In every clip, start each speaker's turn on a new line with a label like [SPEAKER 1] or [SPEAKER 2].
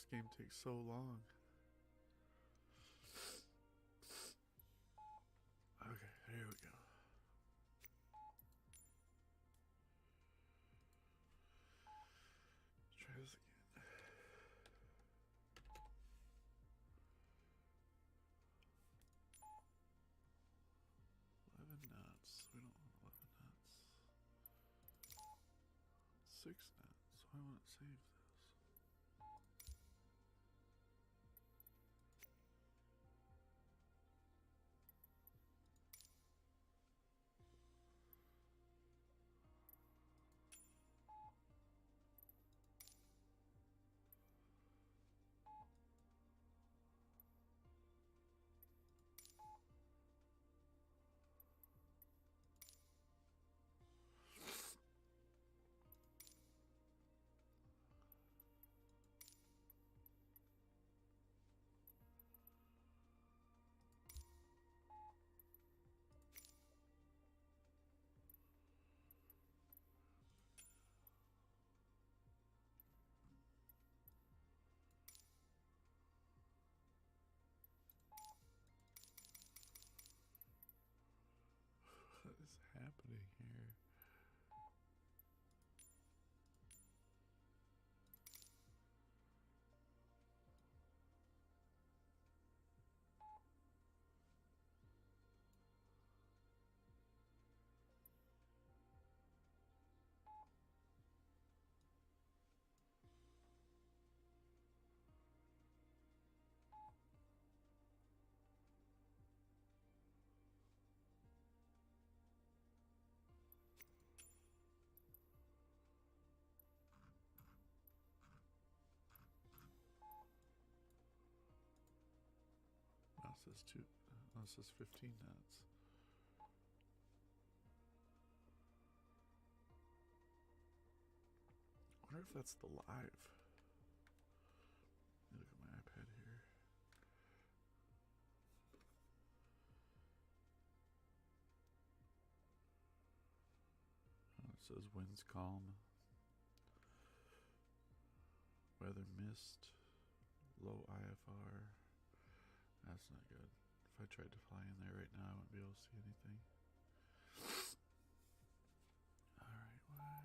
[SPEAKER 1] This game takes so long. Okay, here we go. Let's try this again. 11 knots. We don't want 11 knots. 6 knots. Why won't it save this? What is happening here? No, it says 2. No, it says 15 knots. I wonder if that's the live. Let me look at my iPad here. Oh, it says winds calm. Weather mist. Low IFR. That's not good. If I tried to fly in there right now, I wouldn't be able to see anything. Alright, why?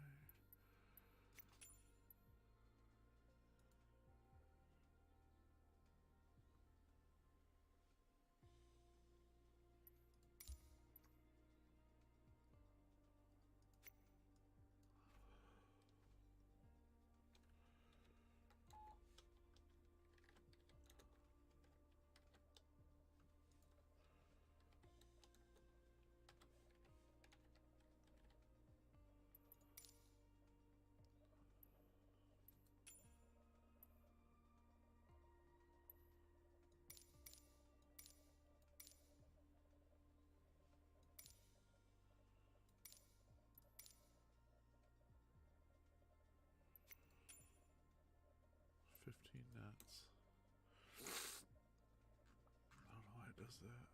[SPEAKER 1] $15 knots. I don't know why it does that.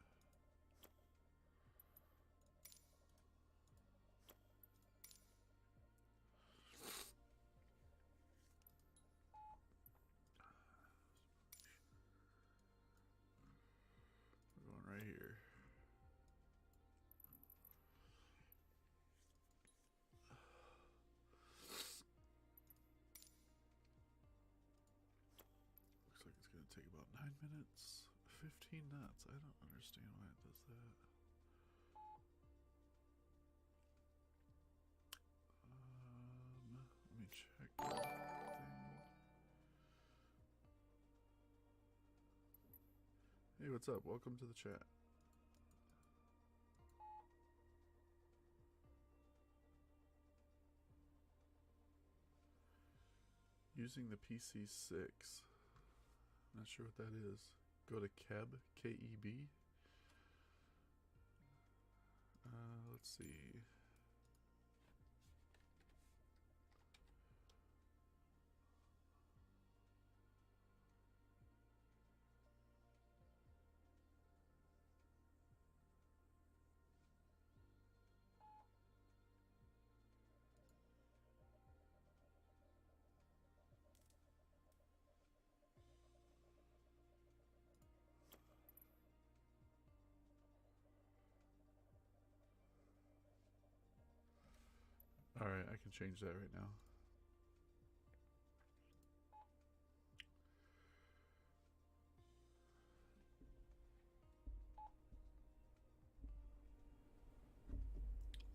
[SPEAKER 1] We're going right here. Looks like it's going to take about 9 minutes. 15 knots. I don't understand why it does that. Let me check everything. Hey, what's up? Welcome to the chat. Using the PC6. Not sure what that is. Go to Keb, K-E-B. Let's see. Alright, I can change that right now.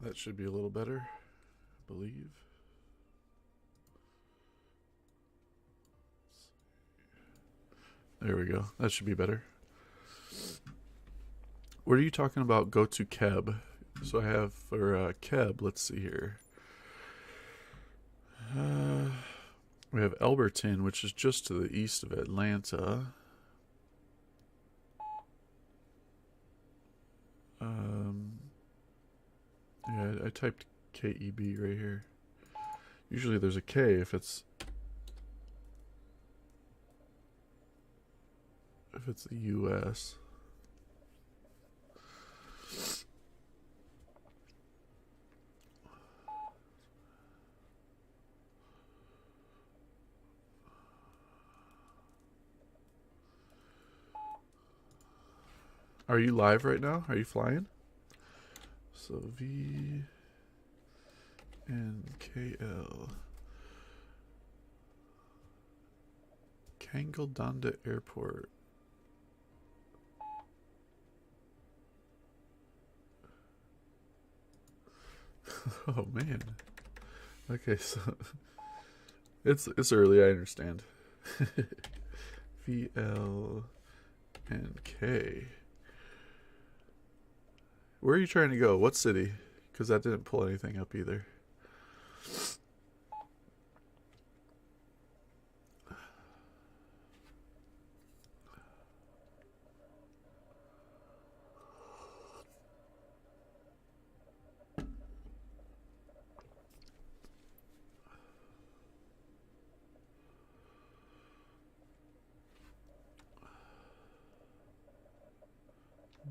[SPEAKER 1] That should be a little better, I believe. There we go. That should be better. What are you talking about? Go to Keb. So I have for Keb, let's see here. We have Elberton, which is just to the east of Atlanta. Yeah, I typed KEB right here. Usually there's a K if it's the US. Are you live right now? Are you flying? So V and KL. Kangeldonda Airport. Oh man. Okay, so it's early, I understand. VL and K. Where are you trying to go? What city? Because that didn't pull anything up either.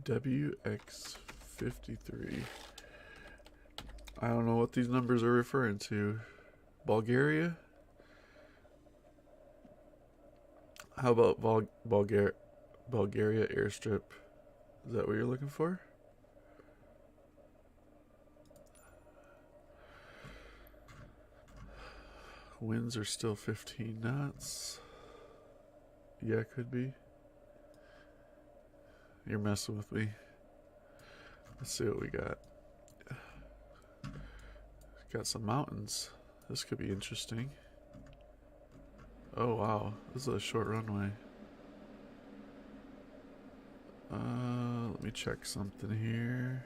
[SPEAKER 1] WX53. I don't know what these numbers are referring to. Bulgaria? How about Bulgaria airstrip? Is that what you're looking for? Winds are still 15 knots. Yeah, could be. You're messing with me. Let's see what we got. Got some mountains. This could be interesting. Oh wow, this is a short runway. Let me check something here.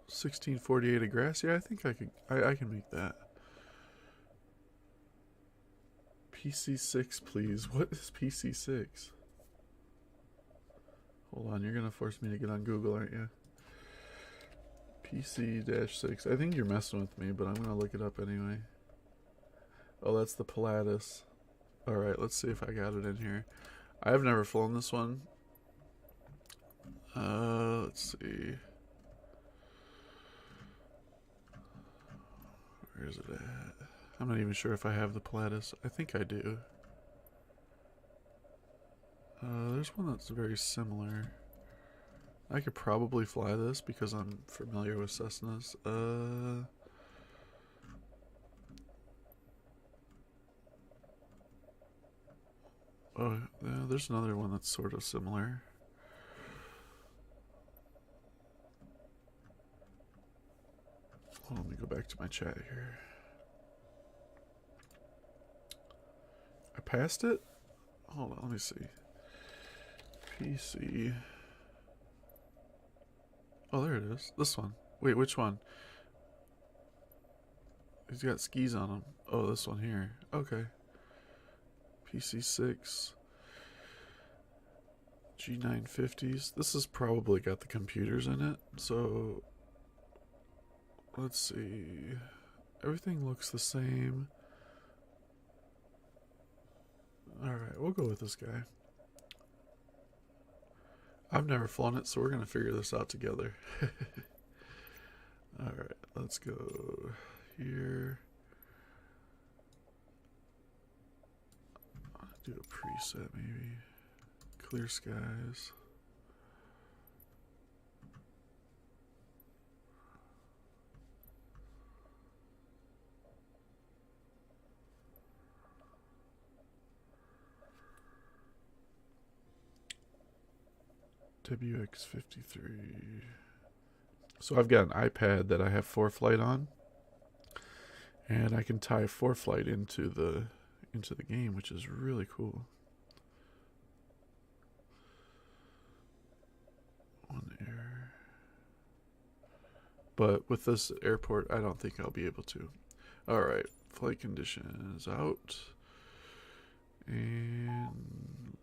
[SPEAKER 1] $16.48 a grass. Yeah, I think I could. I can make that. PC6, please. What is PC6? Hold on, you're gonna force me to get on Google, aren't you? PC-6. I think you're messing with me, but I'm gonna look it up anyway. Oh, that's the Pilatus. Alright, let's see if I got it in here. I've never flown this one. Let's see. Where is it at? I'm not even sure if I have the Pilatus. I think I do. There's one that's very similar. I could probably fly this because I'm familiar with Cessnas. Oh, yeah, there's another one that's sort of similar. Well, let me go back to my chat here. I passed it? Hold on, let me see. PC. Oh, there it is. This one. Wait, which one? He's got skis on him. Oh, this one here. Okay. PC6. G950s. This has probably got the computers in it. So, let's see. Everything looks the same. Alright, we'll go with this guy. I've never flown it, so we're going to figure this out together. Alright, let's go here. Do a preset maybe. Clear skies. WX53. So I've got an iPad that I have ForeFlight on, and I can tie ForeFlight into the game, which is really cool. One error. But with this airport, I don't think I'll be able to. Alright, flight conditions out. And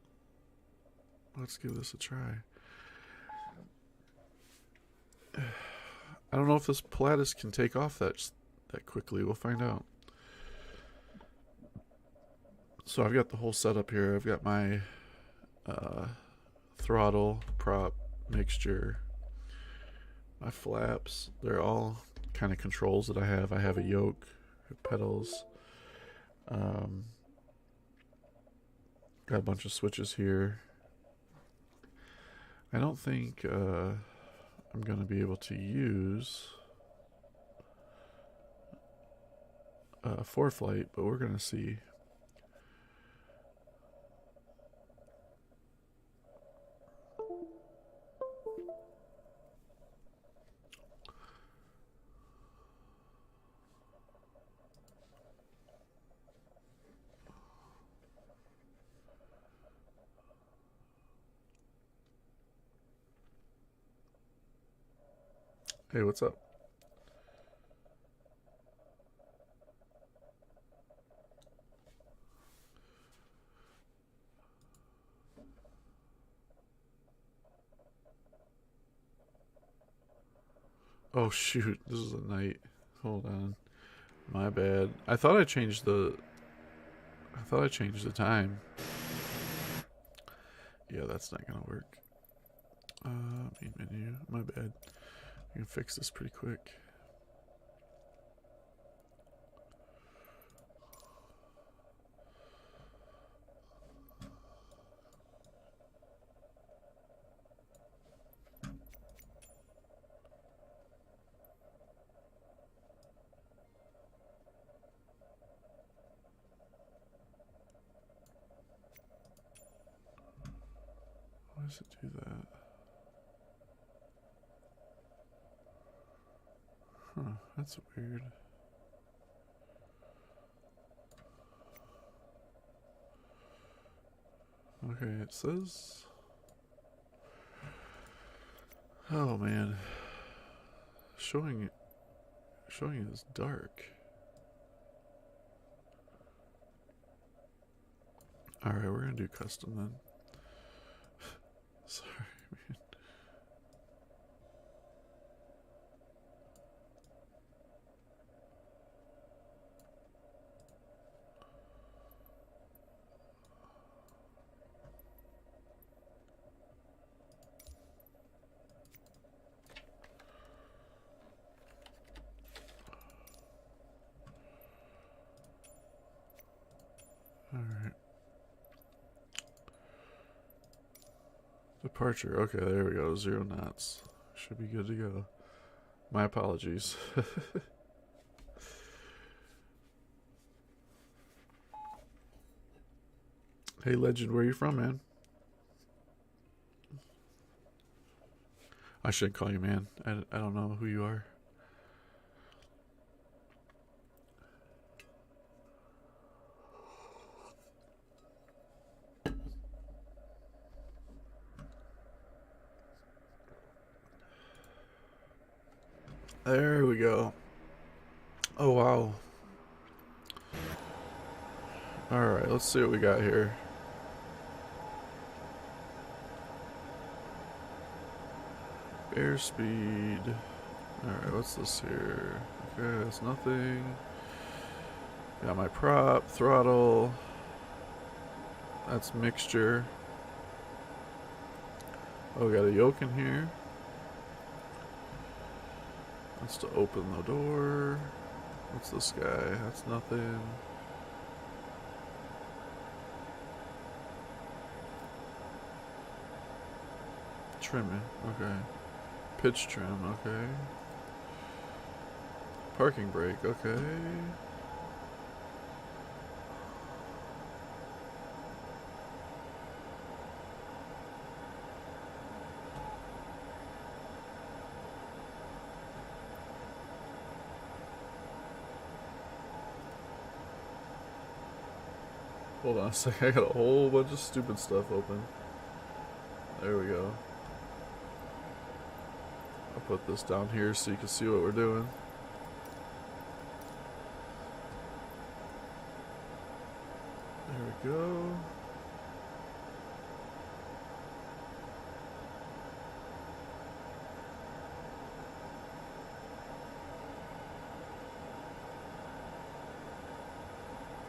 [SPEAKER 1] let's give this a try. I don't know if this Pilatus can take off that quickly. We'll find out. So I've got the whole setup here. I've got my throttle, prop, mixture, my flaps. They're all kind of controls that I have. I have a yoke, pedals. Got a bunch of switches here. I don't think I'm going to be able to use ForeFlight, but we're going to see. Hey, what's up? Oh shoot, this is a night. Hold on. My bad. I thought I changed the time. Yeah, that's not gonna work. Main menu. My bad. I can fix this pretty quick. Why does it do that? Huh, that's weird. Okay, it says... Oh man. Showing it as dark. Alright, we're gonna do custom then. Sorry, man. Alright. Departure. Okay, there we go. 0 knots. Should be good to go. My apologies. Hey, Legend, where you from, man? I shouldn't call you man. I don't know who you are. There we go. Oh, wow. Alright, let's see what we got here. Airspeed. Alright, what's this here? Okay, that's nothing. Got my prop, throttle. That's mixture. Oh, got a yoke in here. That's to open the door. What's this guy? That's nothing. trimming. Okay. Pitch trim. Okay. Parking brake. Okay. Hold on a second, I got a whole bunch of stupid stuff open. There we go. I'll put this down here so you can see what we're doing. There we go.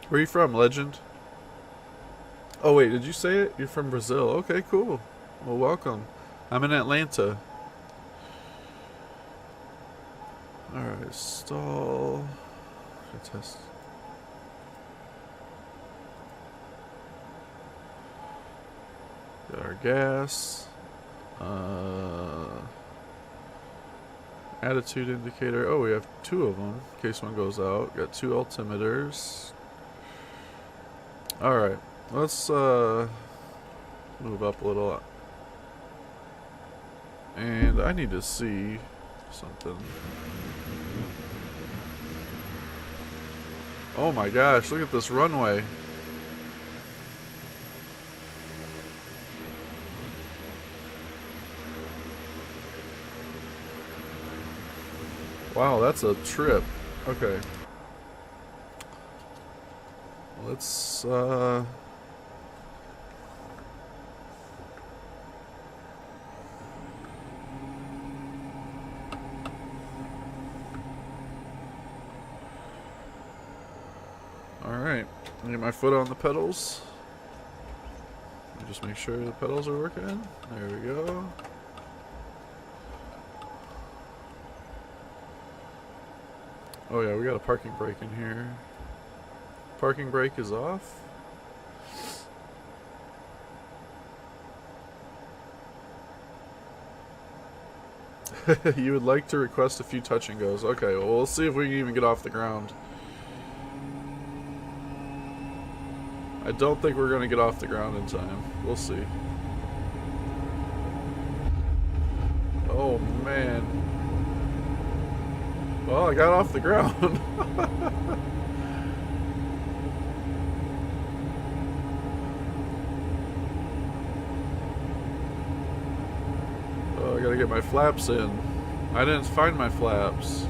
[SPEAKER 1] Where are you from, legend? Oh wait, did you say it? You're from Brazil. Okay, cool. Well, welcome. I'm in Atlanta. Alright, stall. Test. Got our gas. Attitude indicator. Oh, we have 2 of them in case one goes out. Got 2 altimeters. Alright, let's move up a little. And I need to see something. Oh my gosh, look at this runway. Wow, that's a trip. Okay. Let's Alright, get my foot on the pedals. Just make sure the pedals are working. There we go. Oh yeah, we got a parking brake in here. Parking brake is off. You would like to request a few touch and goes. Okay, well we'll see if we can even get off the ground. I don't think we're gonna get off the ground in time. We'll see. Oh man. Well, I got off the ground. Oh, I gotta get my flaps in. I didn't find my flaps.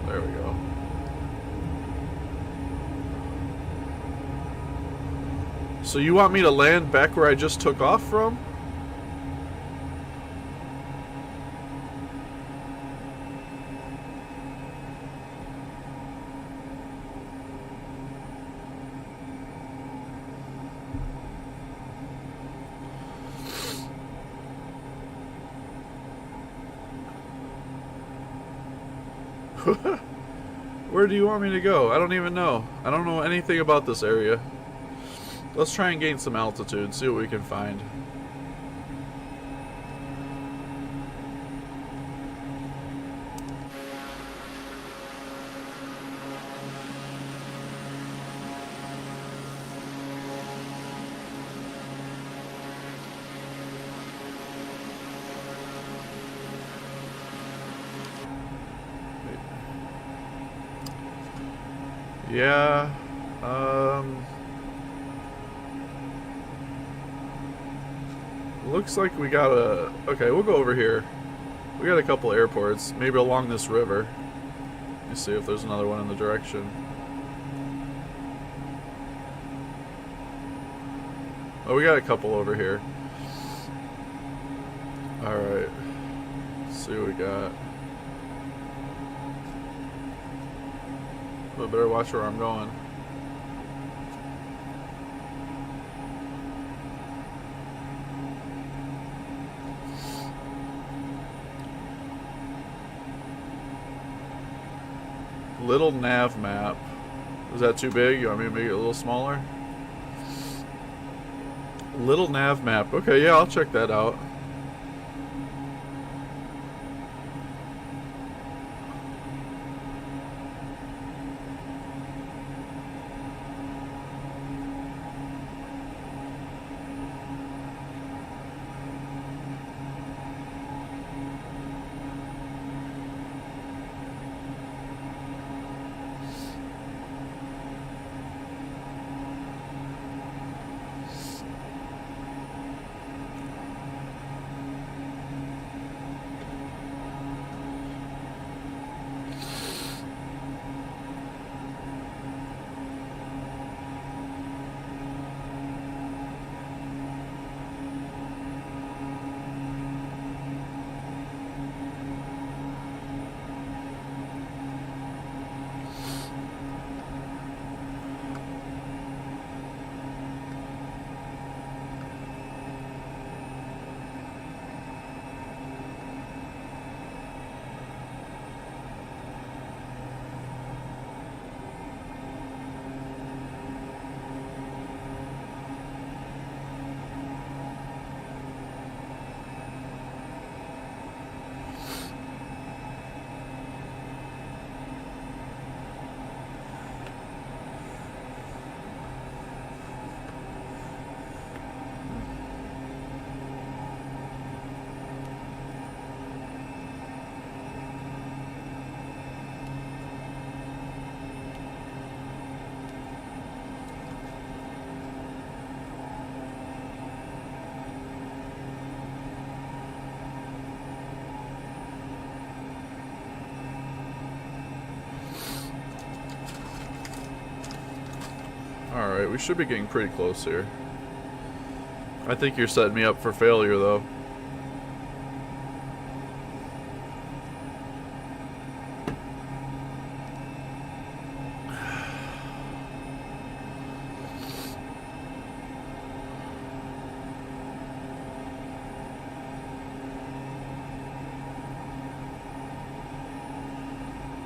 [SPEAKER 1] There we go. So you want me to land back where I just took off from? Where do you want me to go? I don't even know. I don't know anything about this area. Let's try and gain some altitude, see what we can find. Yeah, looks like we got a... Okay, we'll go over here. We got a couple airports, maybe along this river. Let me see if there's another one in the direction. Oh, we got a couple over here. Alright. Let's see what we got. But better watch where I'm going. Little nav map. Is that too big? You want me to make it a little smaller? Little nav map. Okay, yeah, I'll check that out. Alright, we should be getting pretty close here. I think you're setting me up for failure, though.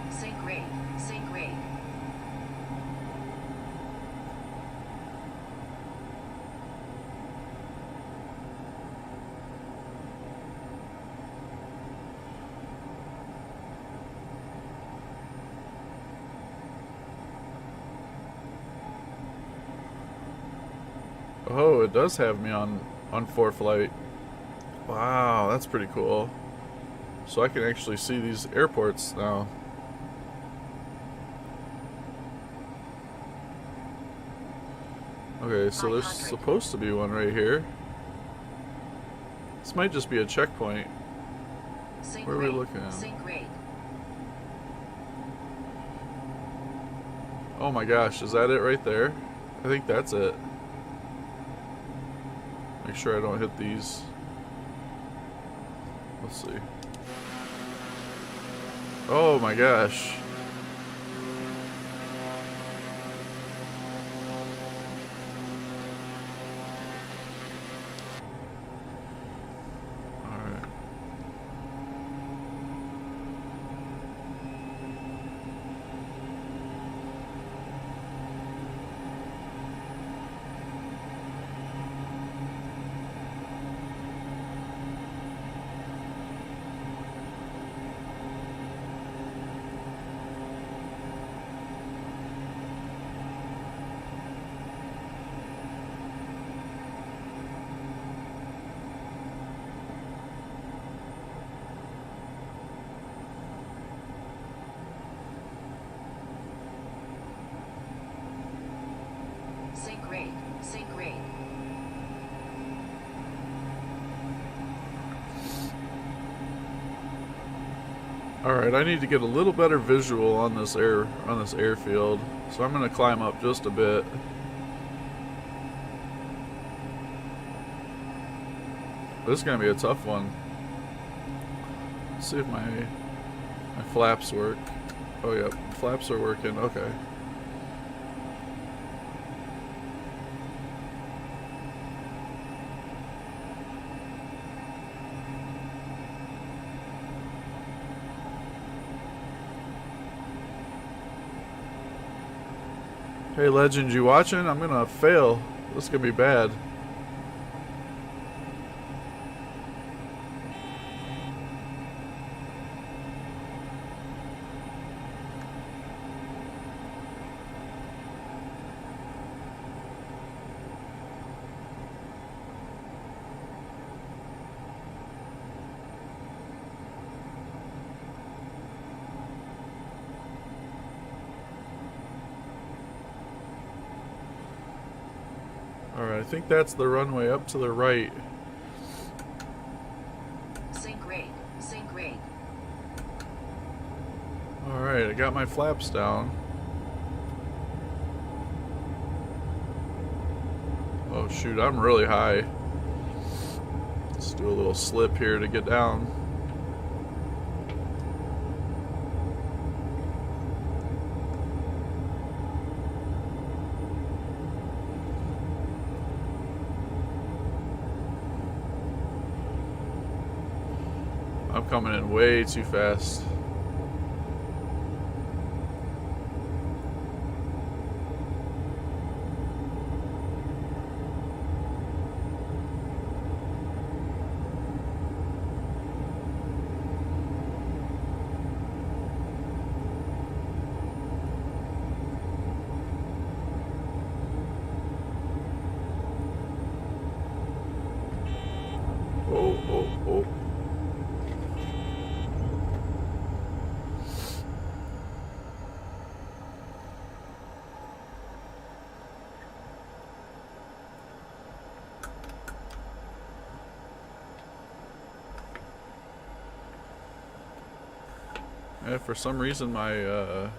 [SPEAKER 2] Sync rate. Sync rate.
[SPEAKER 1] Oh, it does have me on 4 flight. Wow, that's pretty cool. So I can actually see these airports now. Okay, so there's supposed to be one right here. This might just be a checkpoint.
[SPEAKER 2] Sync
[SPEAKER 1] Where are we
[SPEAKER 2] rate.
[SPEAKER 1] looking at?
[SPEAKER 2] Sync rate.
[SPEAKER 1] Oh my gosh, is that it right there? I think that's it. Make sure I don't hit these. Let's see. Oh my gosh. Alright.
[SPEAKER 2] Sync rate. Sync rate.
[SPEAKER 1] Alright, I need to get a little better visual on this airfield. So I'm gonna climb up just a bit. This is gonna be a tough one. Let's see if my flaps work. Oh yeah, flaps are working, okay. Hey, Legend, you watching? I'm gonna fail. This is gonna be bad. Alright, I think that's the runway up to the right.
[SPEAKER 2] Sink rate. Sink rate.
[SPEAKER 1] Alright, I got my flaps down. Oh shoot, I'm really high. Let's do a little slip here to get down. I'm coming in way too fast. Oh, oh, oh. Yeah, for some reason my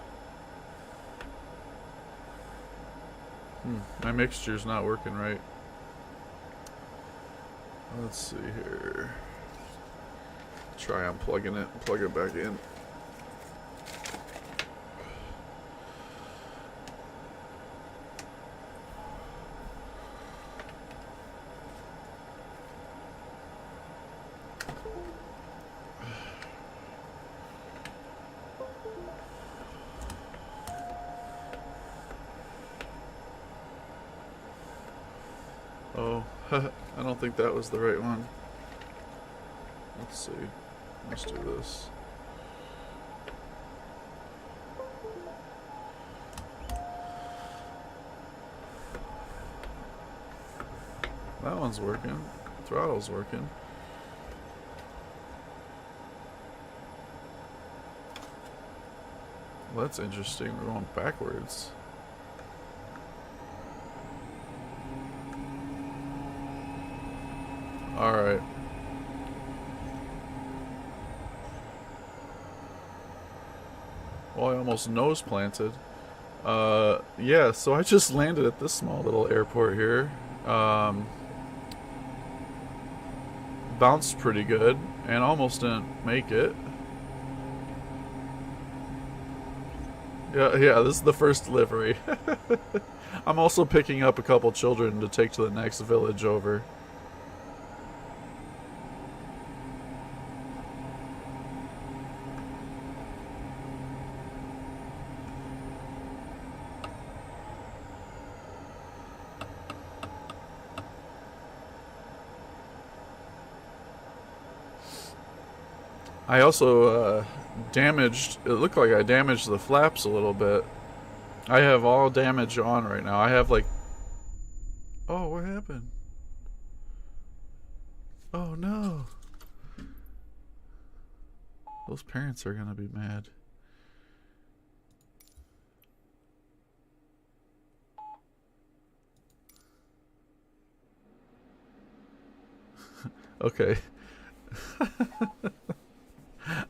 [SPEAKER 1] mixture's not working right. Let's see here. Try unplugging it and plug it back in. Oh, I don't think that was the right one. Let's see. Let's do this. That one's working. Throttle's working. Well, that's interesting. We're going backwards. Alright. Well, I almost nose planted. Yeah, so I just landed at this small little airport here. Bounced pretty good and almost didn't make it. Yeah, this is the first delivery. I'm also picking up a couple children to take to the next village over. I also damaged, it looked like I damaged the flaps a little bit. I have all damage on right now. I have like, oh, what happened? Oh no. Those parents are gonna be mad. Okay.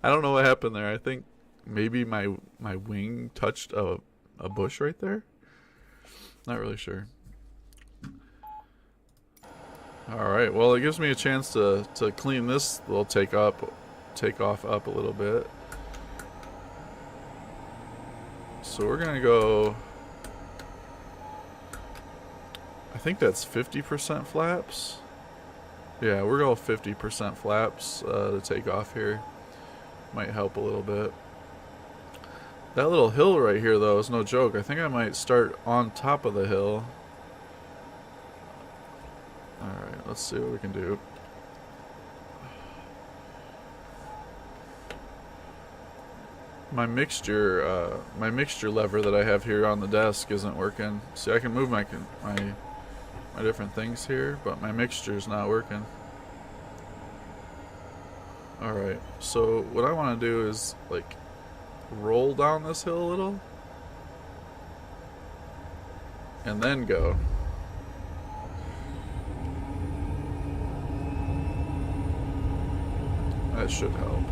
[SPEAKER 1] I don't know what happened there. I think maybe my wing touched a bush right there. Not really sure. All right. Well, it gives me a chance to clean this little takeoff up a little bit. So we're gonna go. I think that's 50% flaps. Yeah, we're going 50% flaps to take off here. Might help a little bit. That little hill right here, though, is no joke. I think I might start on top of the hill. Alright, let's see what we can do. My mixture lever that I have here on the desk isn't working. See, I can move my different things here, but my mixture's not working. Alright, so what I want to do is, like, roll down this hill a little. And then go. That should help.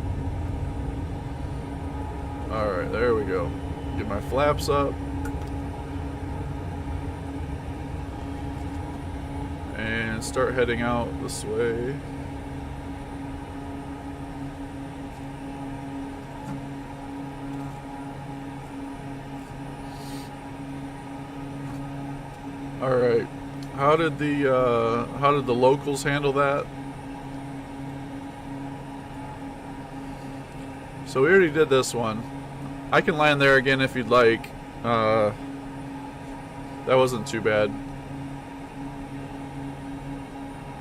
[SPEAKER 1] Alright, there we go. Get my flaps up. And start heading out this way. Alright. How did the locals handle that? So we already did this one. I can land there again if you'd like. That wasn't too bad.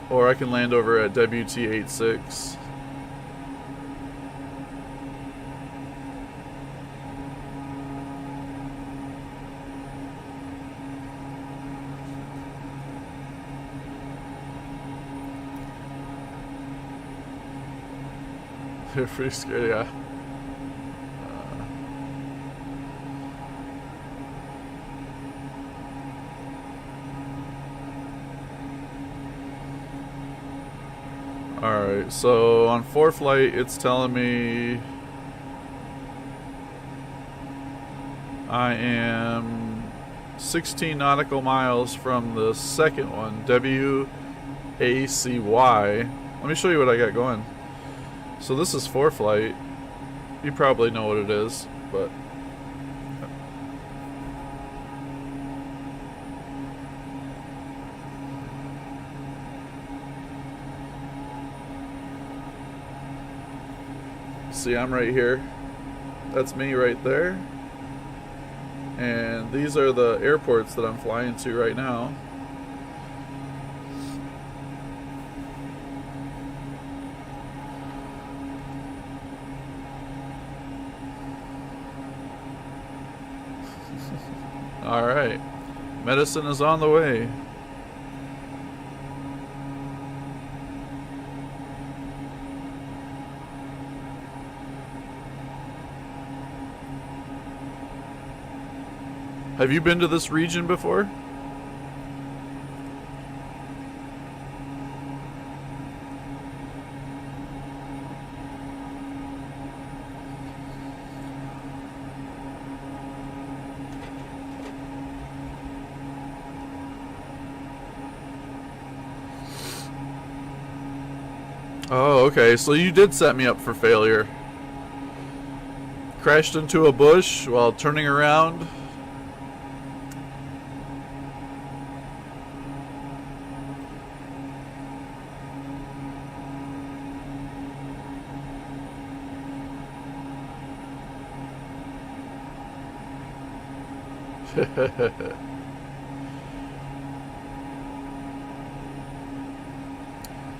[SPEAKER 1] Or I can land over at WT86. They're pretty scary, yeah. Alright, so on ForeFlight it's telling me I am 16 nautical miles from the second one, WACY. Let me show you what I got going. So this is ForeFlight. You probably know what it is, but see, I'm right here. That's me right there. And these are the airports that I'm flying to right now. Alright. Medicine is on the way. Have you been to this region before? Oh, okay. So you did set me up for failure. Crashed into a bush while turning around.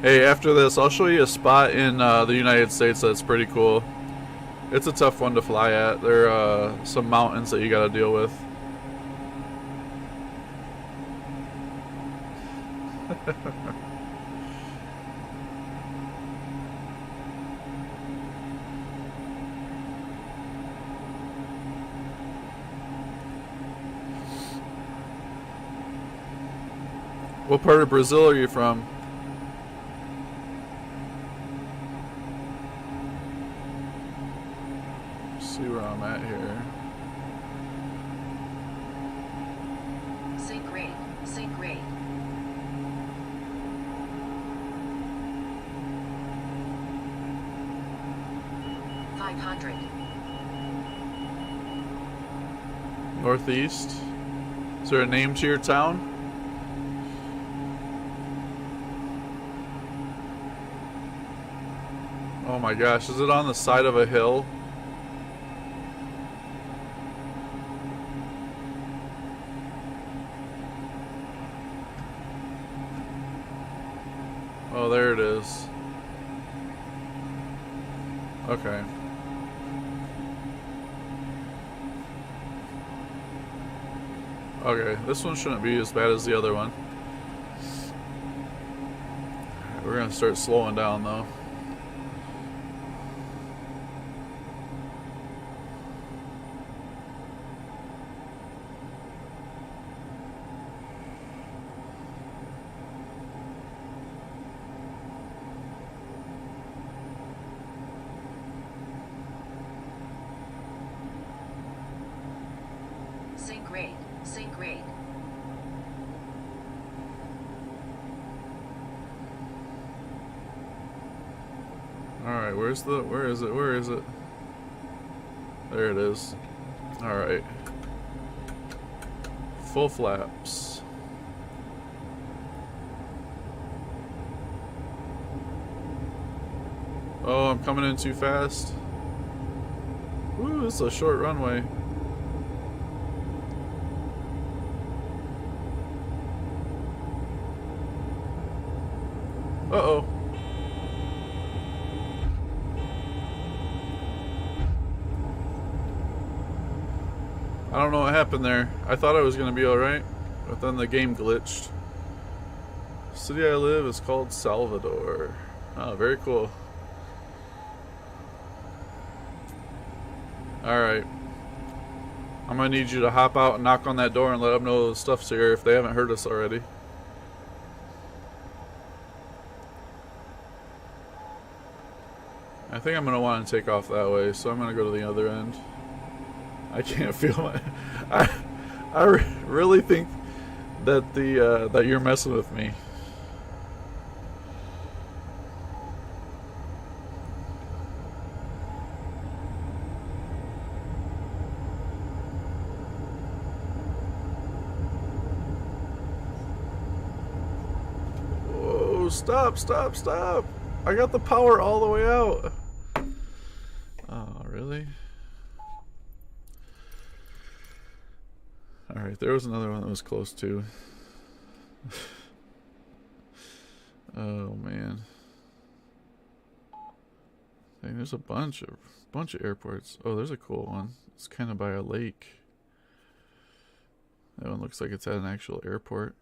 [SPEAKER 1] Hey, after this, I'll show you a spot in the United States that's pretty cool. It's a tough one to fly at. There are some mountains that you gotta deal with. What part of Brazil are you from? See where I'm at here.
[SPEAKER 2] Sync rate. Sync rate. $500.
[SPEAKER 1] Northeast. Is there a name to your town? Oh my gosh, is it on the side of a hill? Oh, there it is. Okay. Okay, this one shouldn't be as bad as the other one. Alright, we're gonna start slowing down though.
[SPEAKER 2] Sync rate. Sync rate.
[SPEAKER 1] Alright, where is it? There it is. Alright. Full flaps. Oh, I'm coming in too fast. Ooh, this is a short runway. Uh-oh. I don't know what happened there. I thought I was going to be alright, but then the game glitched. The city I live is called Salvador. Oh, very cool. Alright. I'm going to need you to hop out and knock on that door and let them know the stuff's here if they haven't heard us already. I think I'm going to want to take off that way, so I'm going to go to the other end. I can't feel my... I really think that that you're messing with me. Whoa, stop, stop, stop! I got the power all the way out. Oh, really? Alright, there was another one that was close too. Oh man. Dang, there's a bunch of airports. Oh, there's a cool one. It's kind of by a lake. That one looks like it's at an actual airport.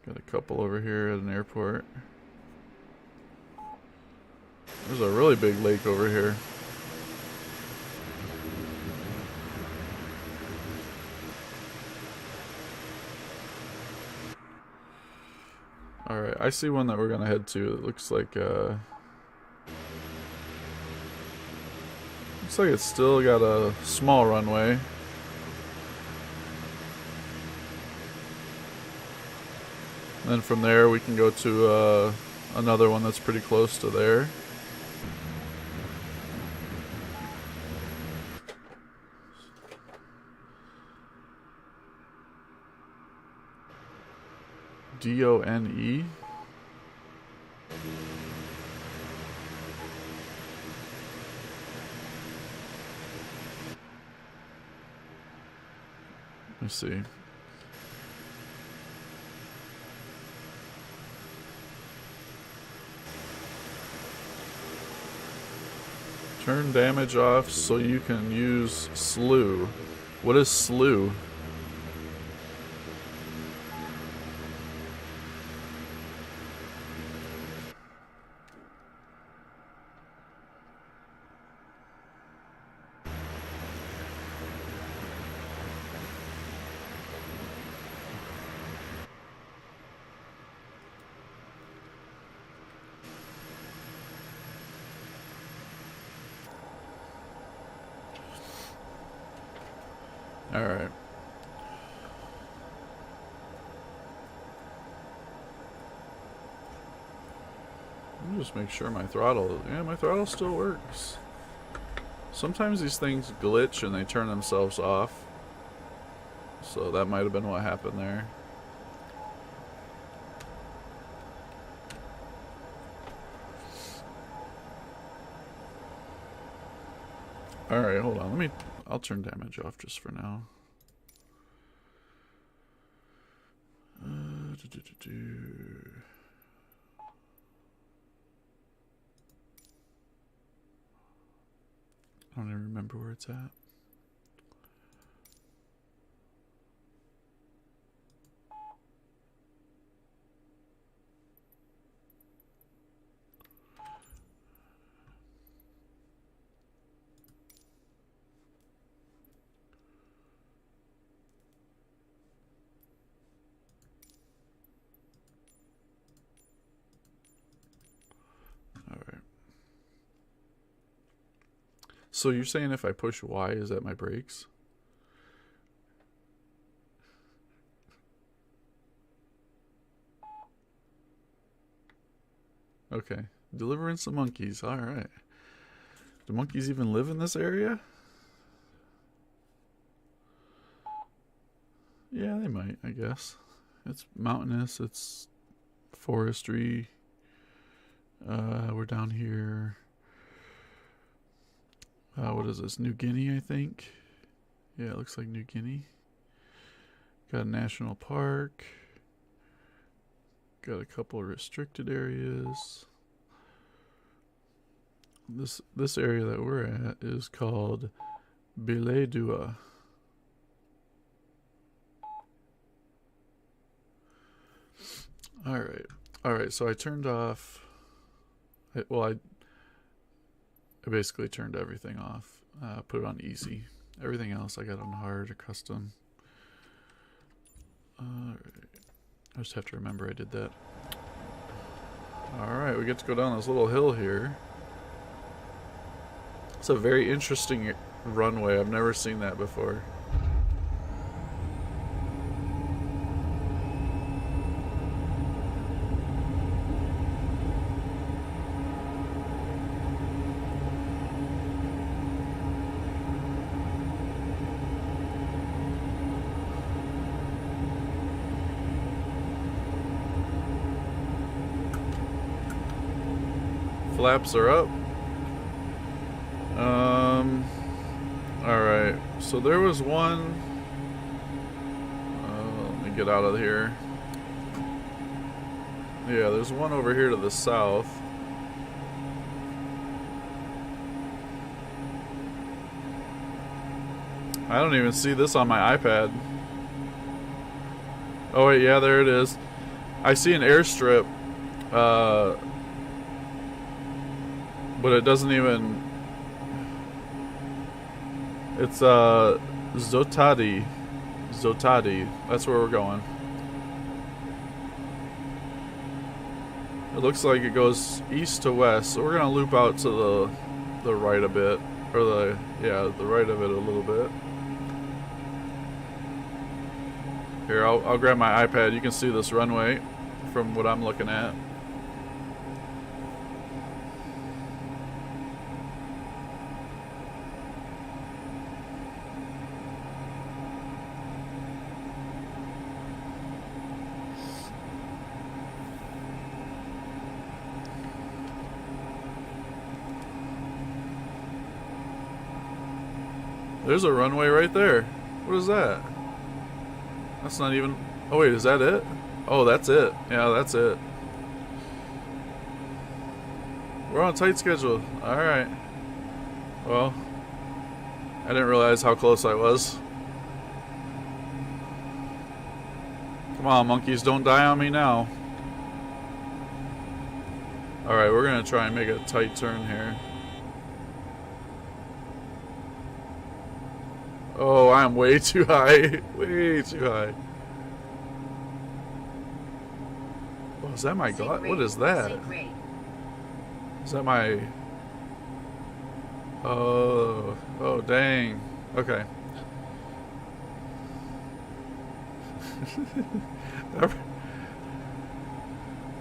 [SPEAKER 1] Got a couple over here at an airport. There's a really big lake over here. Alright, I see one that we're gonna head to. It looks like it's still got a small runway. And then from there we can go to another one that's pretty close to there. D-O-N-E. Let me see. Turn damage off so you can use slew. What is slew? Alright. Let me just make sure my throttle... Yeah, my throttle still works. Sometimes these things glitch and they turn themselves off. So that might have been what happened there. Alright, hold on. I'll turn damage off just for now. don't even remember where it's at. So you're saying if I push Y, is that my brakes? Okay. Deliverance of monkeys. Alright. Do monkeys even live in this area? Yeah, they might, I guess. It's mountainous. It's forestry. We're down here. What is this? New Guinea, I think. Yeah, it looks like New Guinea. Got a national park. Got a couple of restricted areas. This area that we're at is called Biledua. Alright, so I turned off. I basically turned everything off. Put it on easy. Everything else I got on hard or custom. Alright. I just have to remember I did that. Alright, we get to go down this little hill here. It's a very interesting runway. I've never seen that before. Flaps are up. Alright, so there was one. Let me get out of here. Yeah, there's one over here to the south. I don't even see this on my iPad. Oh wait, yeah, there it is. I see an airstrip. But it doesn't even... It's, Zotadi. Zotadi. That's where we're going. It looks like it goes east to west, so we're gonna loop out to the right a bit. Or the right of it a little bit. Here, I'll grab my iPad. You can see this runway from what I'm looking at. There's a runway right there. What is that? That's not even... Oh wait, is that it? Oh, that's it. Yeah, that's it. We're on a tight schedule. Alright. Well, I didn't realize how close I was. Come on, monkeys, don't die on me now. Alright, we're gonna try and make a tight turn here. Oh, I'm way too high. Way too high. Oh, is that my god? What is that? Is that my... Oh, dang. Okay.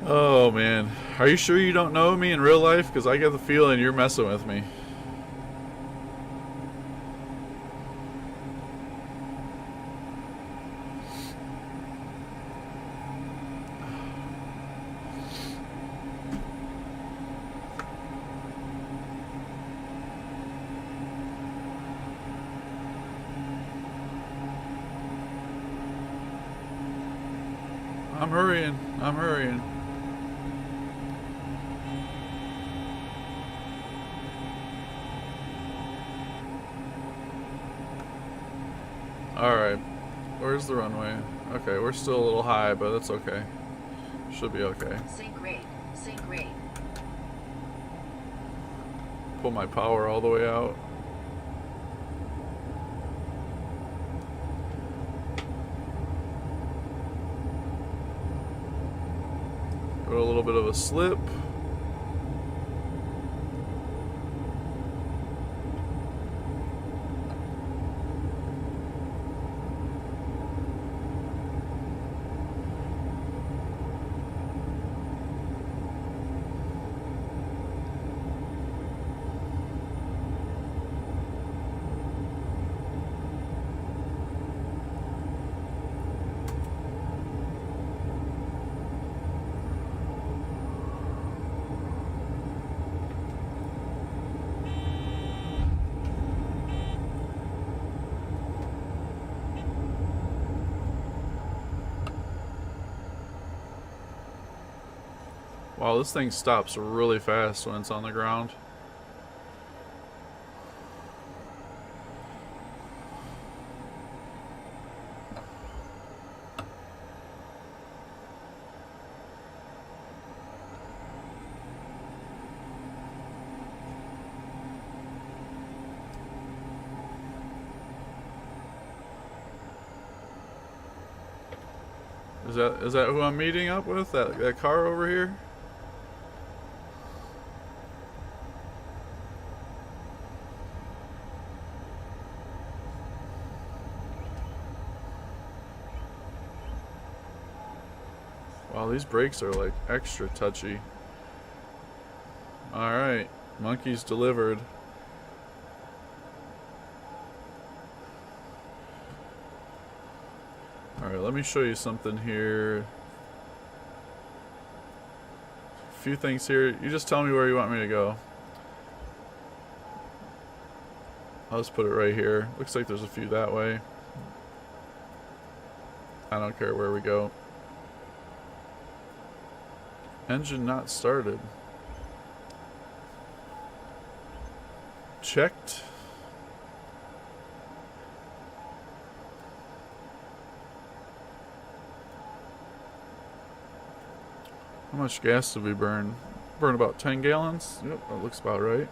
[SPEAKER 1] Oh, man. Are you sure you don't know me in real life? Because I get the feeling you're messing with me. I'm hurrying. I'm hurrying. Alright. Where's the runway? Okay, we're still a little high, but that's okay. Should be okay.
[SPEAKER 2] Sync rate. Sync rate.
[SPEAKER 1] Pull my power all the way out. Got a little bit of a slip. Wow, this thing stops really fast when it's on the ground. Is that who I'm meeting up with? That car over here? Wow, these brakes are like extra touchy. Alright, monkeys delivered. Alright, let me show you something here. A few things here. You just tell me where you want me to go. I'll just put it right here. Looks like there's a few that way. I don't care where we go. Engine not started. Checked. How much gas did we burn? Burn about 10 gallons? Yep, that looks about right.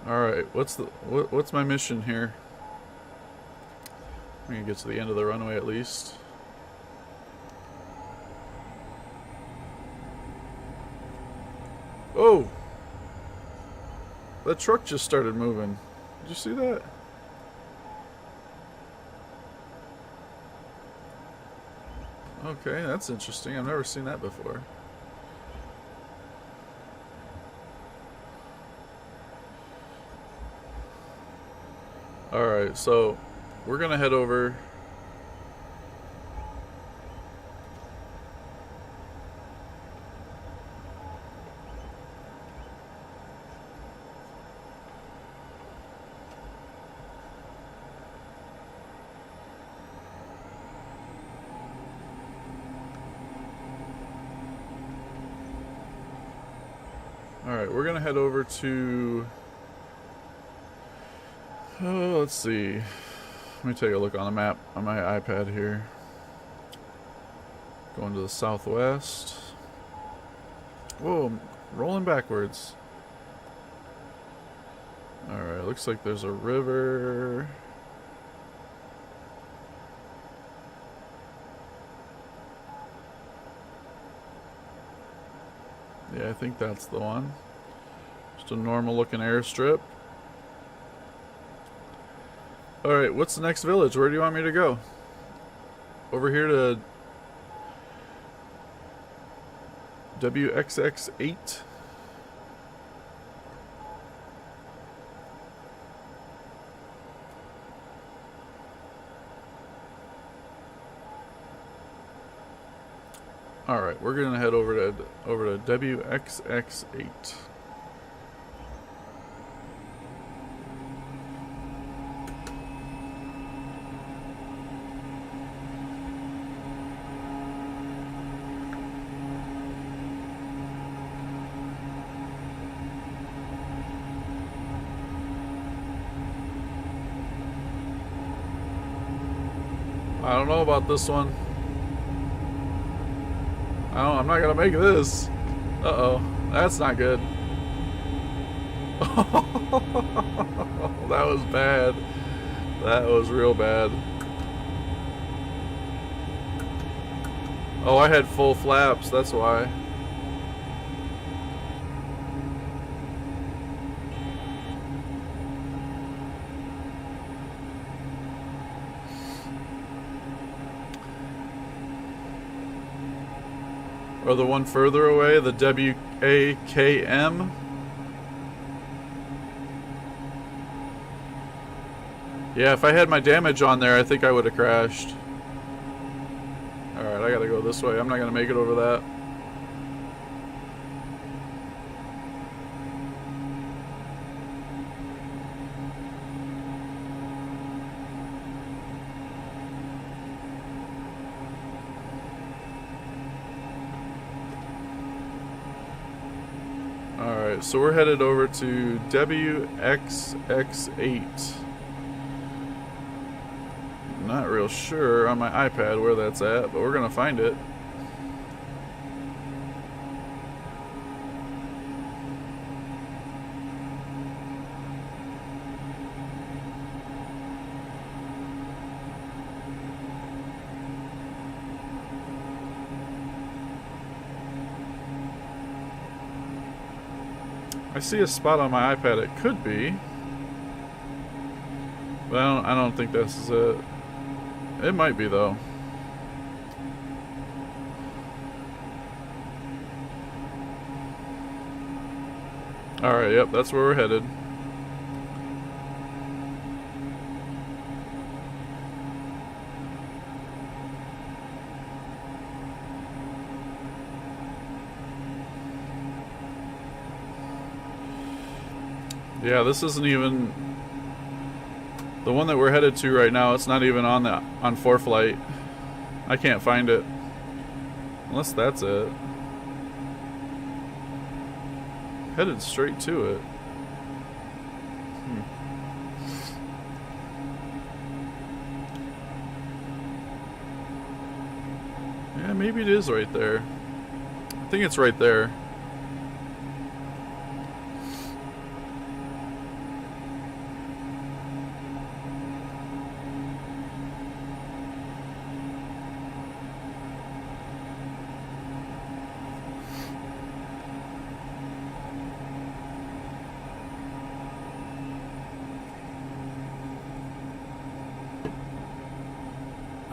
[SPEAKER 1] Alright, what's my mission here? I'm gonna get to the end of the runway at least. Oh! That truck just started moving. Did you see that? Okay, that's interesting. I've never seen that before. Alright, so we're gonna head over. Alright, we're gonna head over to... Oh, let's see. Let me take a look on the map on my iPad here. Going to the southwest. Whoa, I'm rolling backwards. Alright, looks like there's a river. Yeah, I think that's the one. Just a normal looking airstrip. Alright, what's the next village? Where do you want me to go? Over here to WXX8. Alright, we're gonna head over to WXX8. I don't know about this one. I'm not gonna make this. Uh-oh. That's not good. That was bad. That was real bad. Oh, I had full flaps, that's why. Or the one further away, the WAKM. Yeah, if I had my damage on there, I think I would have crashed. Alright, I gotta go this way. I'm not gonna make it over that. Alright, so we're headed over to WXX8. Not real sure on my iPad where that's at, but we're gonna find it. I see a spot on my iPad it could be, but I don't think this is it. It might be though. Alright, yep, that's where we're headed. Yeah, this isn't even the one that we're headed to right now. It's not even on 4Flight. I can't find it. Unless that's it. Headed straight to it. Yeah, maybe it is right there. I think it's right there.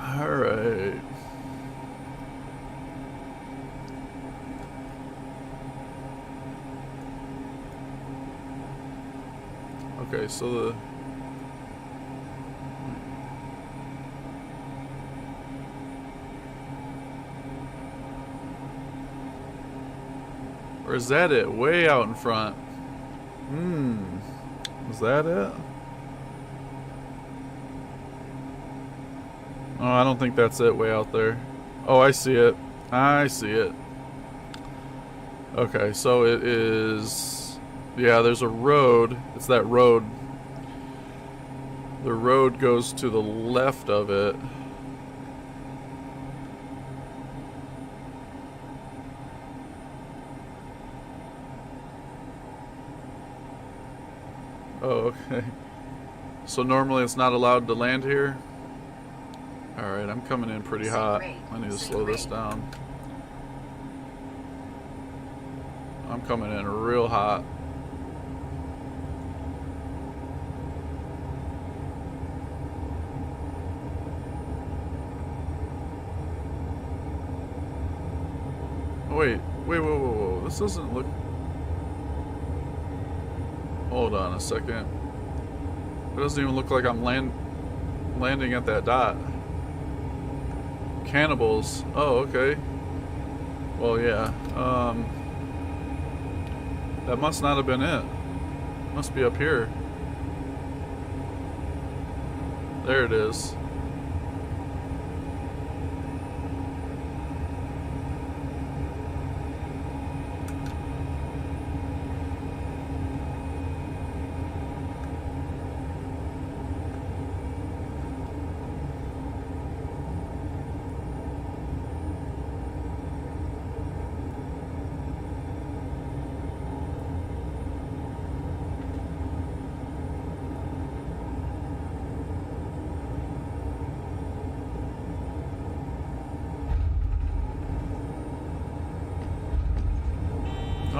[SPEAKER 1] Alright. Okay, so the... Or is that it? Way out in front. Is that it? Oh, I don't think that's it way out there. Oh, I see it. I see it. Okay, so it is... Yeah, there's a road. It's that road. The road goes to the left of it. Oh, okay. So normally it's not allowed to land here? Alright, I'm coming in pretty hot. I need to slow this down. I'm coming in real hot. Wait, whoa. This doesn't look... Hold on a second. It doesn't even look like I'm landing at that dot. Cannibals. Oh, okay. Well, yeah. That must not have been it. Must be up here. There it is.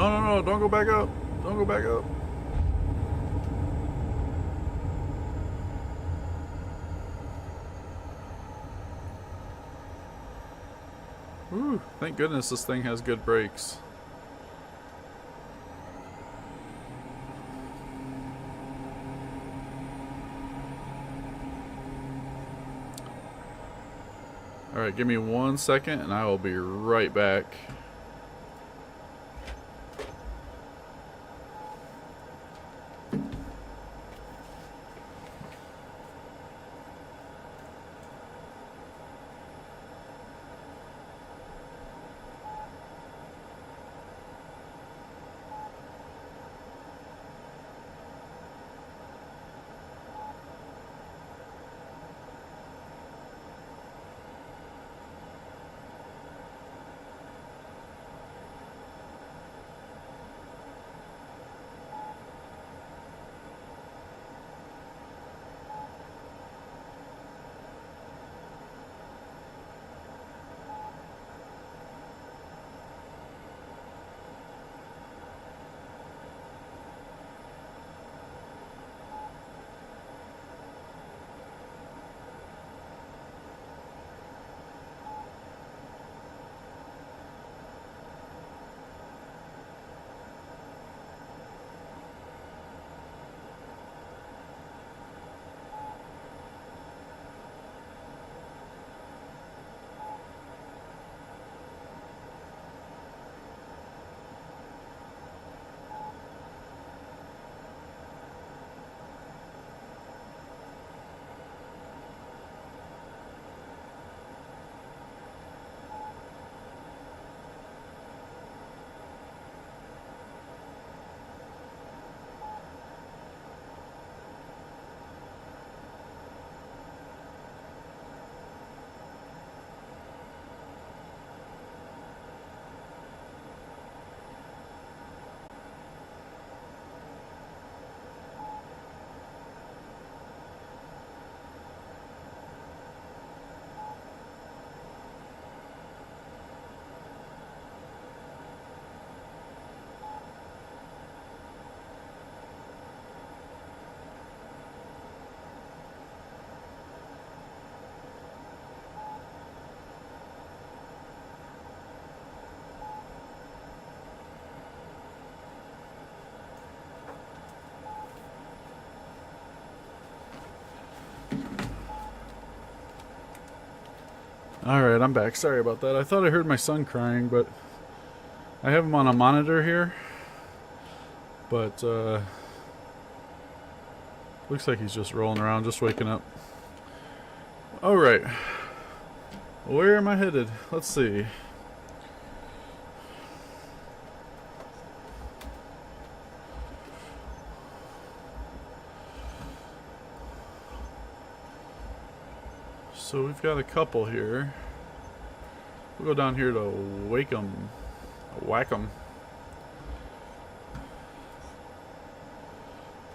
[SPEAKER 1] No, don't go back up. Don't go back up. Whew, thank goodness this thing has good brakes. Alright, give me 1 second and I will be right back. Alright, I'm back. Sorry about that. I thought I heard my son crying, but I have him on a monitor here. But, looks like he's just rolling around, just waking up. Alright. Where am I headed? Let's see. So we've got a couple here. We'll go down here to Wacom.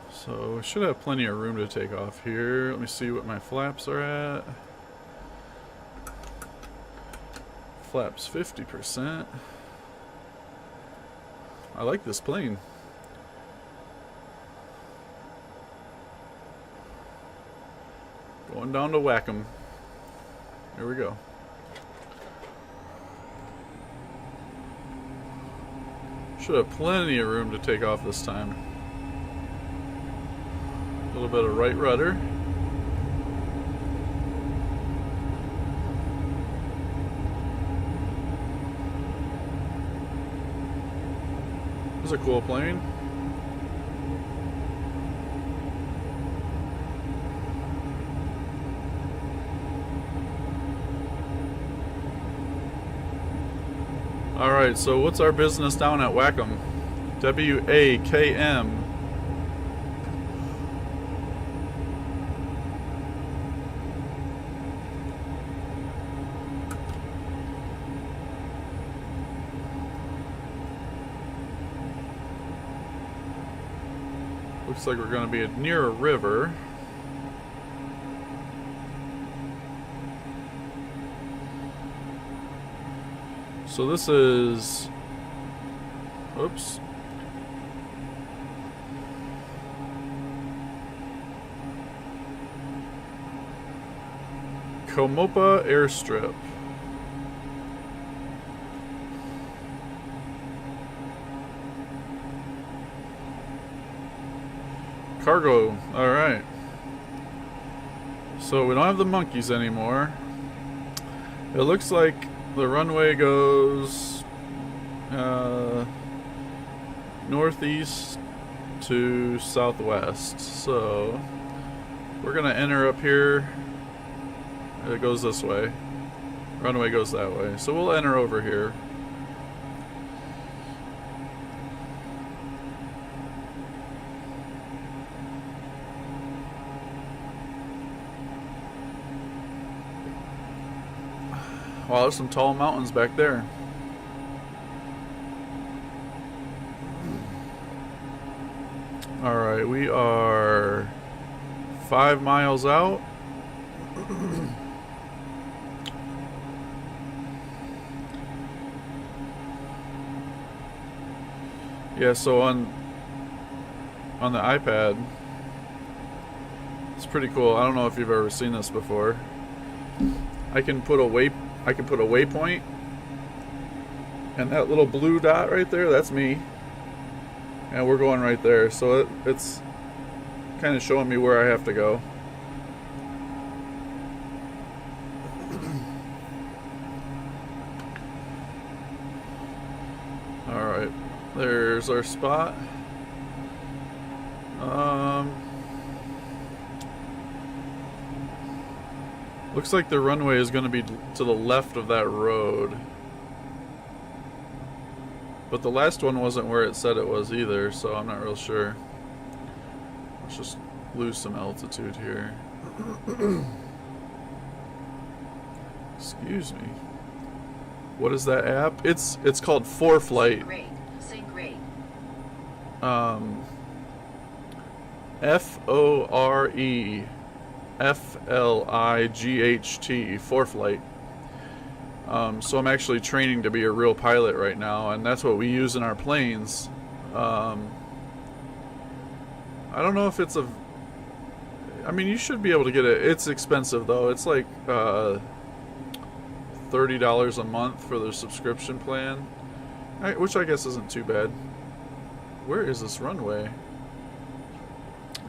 [SPEAKER 1] So we should have plenty of room to take off here. Let me see what my flaps are at. Flaps 50%. I like this plane. Going down to Wacom. Here we go. Should have plenty of room to take off this time. A little bit of right rudder. This is a cool plane. Alright, so what's our business down at Wacom? WAKM. Looks like we're going to be near a river. So this is Oops. Komopa Airstrip. Cargo. Alright. So we don't have the monkeys anymore. It looks like the runway goes northeast to southwest. So we're gonna enter up here. It goes this way. Runway goes that way. So we'll enter over here. Wow, there's some tall mountains back there. Alright, we are 5 miles out. Yeah, so on the iPad, it's pretty cool. I don't know if you've ever seen this before. I can put a waypoint, and that little blue dot right there, that's me. And we're going right there, so it's kind of showing me where I have to go. Alright, there's our spot. Looks like the runway is going to be to the left of that road. But the last one wasn't where it said it was either, so I'm not real sure. Let's just lose some altitude here. Excuse me. What is that app? It's called ForeFlight.
[SPEAKER 2] Sync rate.
[SPEAKER 1] ForeFlight, ForeFlight. So I'm actually training to be a real pilot right now, and that's what we use in our planes. I don't know if it's a... I mean, you should be able to get it. It's expensive, though. It's like $30 a month for the subscription plan, which I guess isn't too bad. Where is this runway?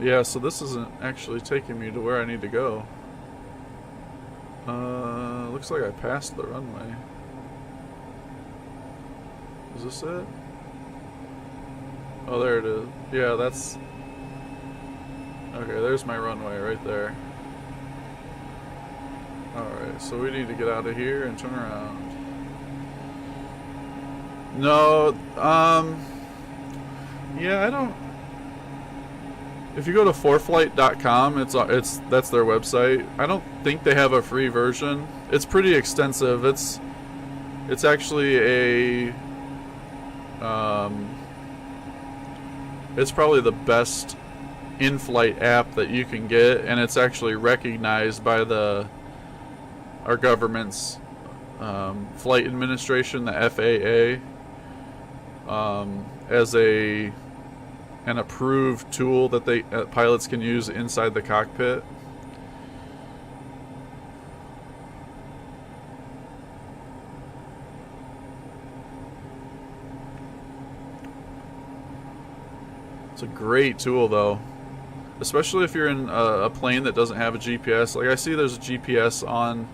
[SPEAKER 1] Yeah, so this isn't actually taking me to where I need to go. Looks like I passed the runway. Is this it? Oh, there it is. Yeah, that's... Okay, there's my runway right there. Alright, so we need to get out of here and turn around. No, yeah, I don't... If you go to foreflight.com, that's their website. I don't think they have a free version. It's pretty extensive. It's actually a it's probably the best in-flight app that you can get, and it's actually recognized by our government's flight administration, the FAA, as an approved tool that pilots can use inside the cockpit. It's a great tool, though, especially if you're in a plane that doesn't have a GPS. Like, I see there's a GPS on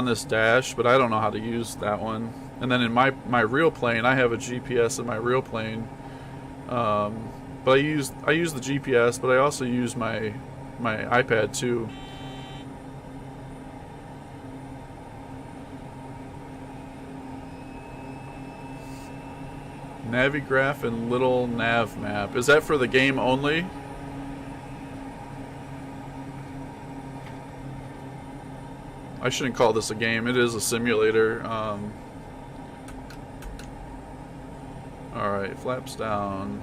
[SPEAKER 1] this dash, but I don't know how to use that one. And then in my real plane, I have a GPS in my real plane. But I use the GPS, but I also use my iPad too. Navigraph and Little Nav Map. Is that for the game only? I shouldn't call this a game. It is a simulator. Alright, flaps down.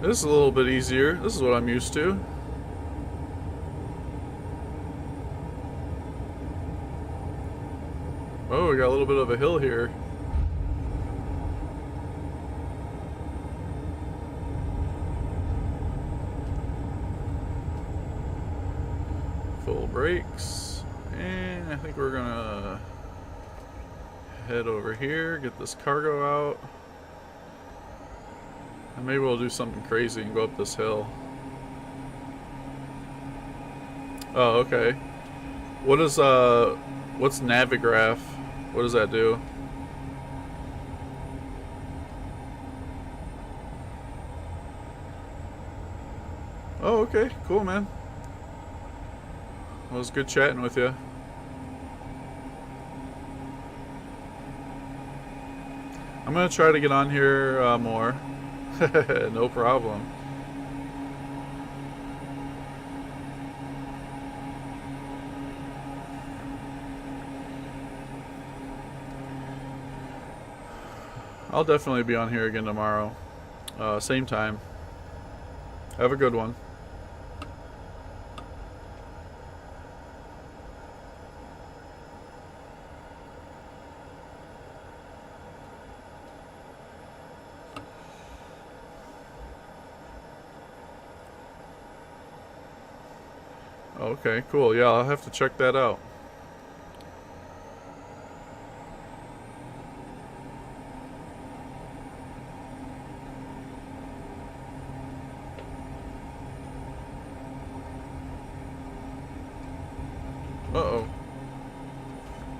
[SPEAKER 1] This is a little bit easier. This is what I'm used to. Oh, we got a little bit of a hill here. Full brakes. And I think we're gonna head over here, get this cargo out. And maybe we'll do something crazy and go up this hill. Oh, okay. What is, what's Navigraph? What does that do? Oh, okay. Cool, man. Well, it was good chatting with you. I'm gonna try to get on here more. No problem. I'll definitely be on here again tomorrow. Same time. Have a good one. Okay, cool. Yeah, I'll have to check that out. Uh-oh.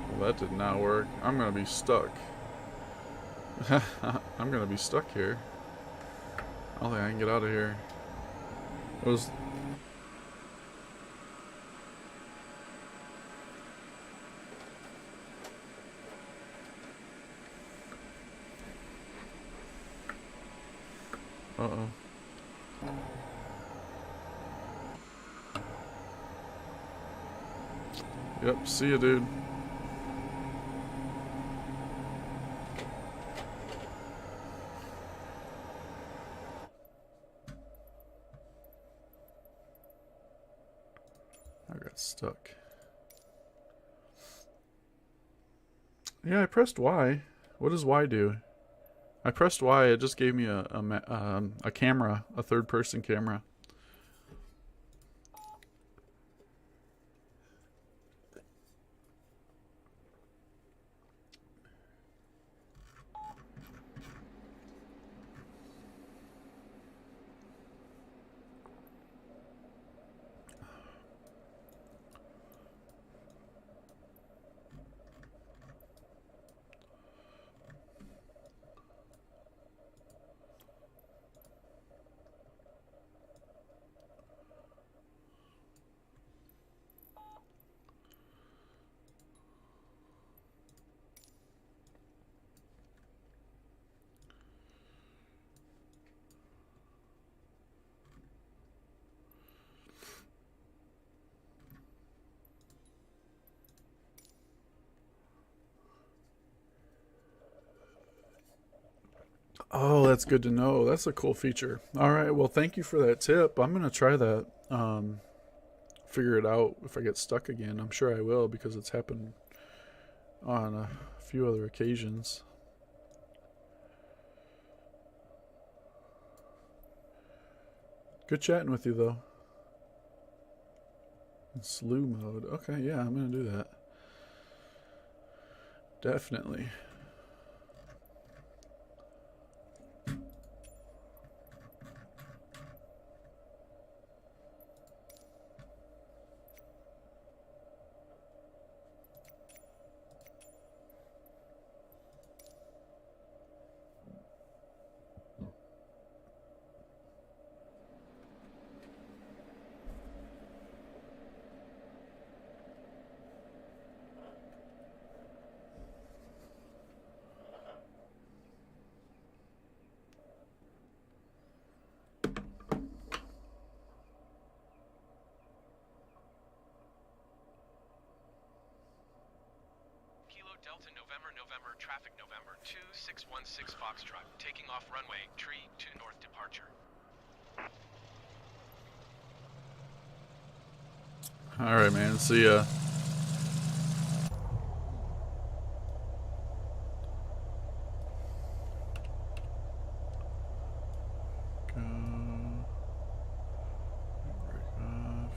[SPEAKER 1] Well, that did not work. I'm gonna be stuck. I'm gonna be stuck here. I don't think I can get out of here. It was... Uh-oh. Yep, see ya, dude. I got stuck. Yeah, I pressed Y. What does Y do? I pressed Y, it just gave me a camera, a third-person camera. Oh, that's good to know. That's a cool feature. All right, well, thank you for that tip. I'm gonna try that. Figure it out if I get stuck again. I'm sure I will because it's happened on a few other occasions. Good chatting with you, though. In slew mode. Okay, yeah, I'm gonna do that. Definitely.
[SPEAKER 3] Delta November traffic November 2616 Foxtrot taking off runway tree to north departure.
[SPEAKER 1] All right, man. See ya. go. Break off.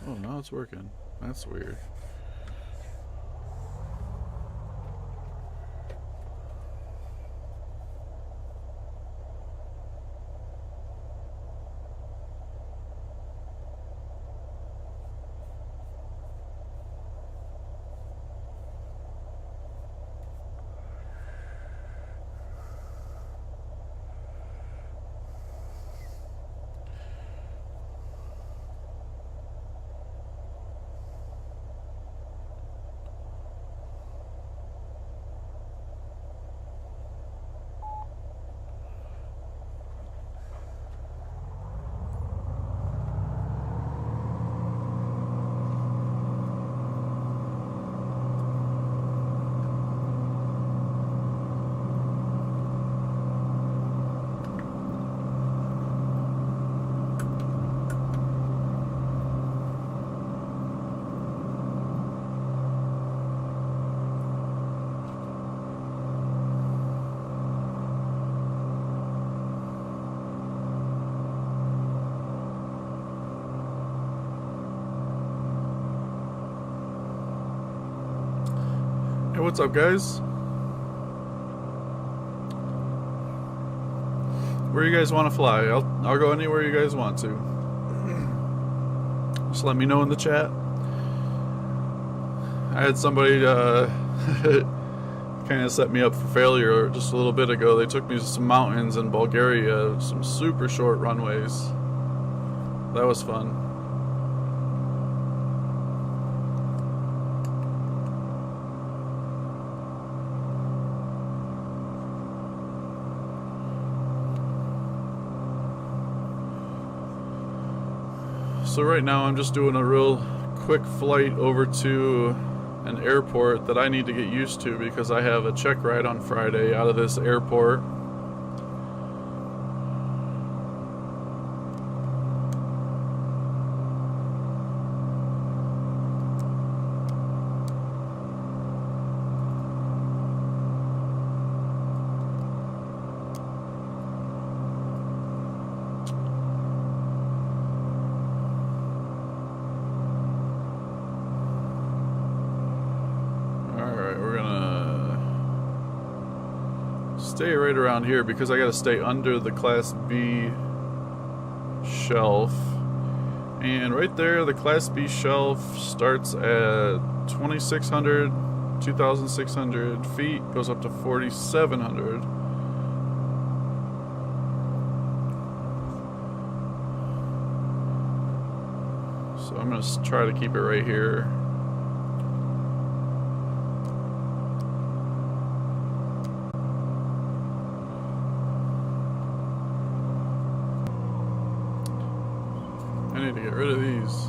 [SPEAKER 1] Oh, now it's working. That's weird. Hey, what's up, guys? Where you guys want to fly? I'll go anywhere you guys want to. Just let me know in the chat. I had somebody kind of set me up for failure just a little bit ago. They took me to some mountains in Bulgaria, some super short runways. That was fun. So right now I'm just doing a real quick flight over to an airport that I need to get used to because I have a check ride on Friday out of this airport. Stay right around here because I gotta stay under the Class B shelf. And right there, the Class B shelf starts at 2,600, 2,600 feet, goes up to 4,700. So I'm gonna try to keep it right here. I need to get rid of these.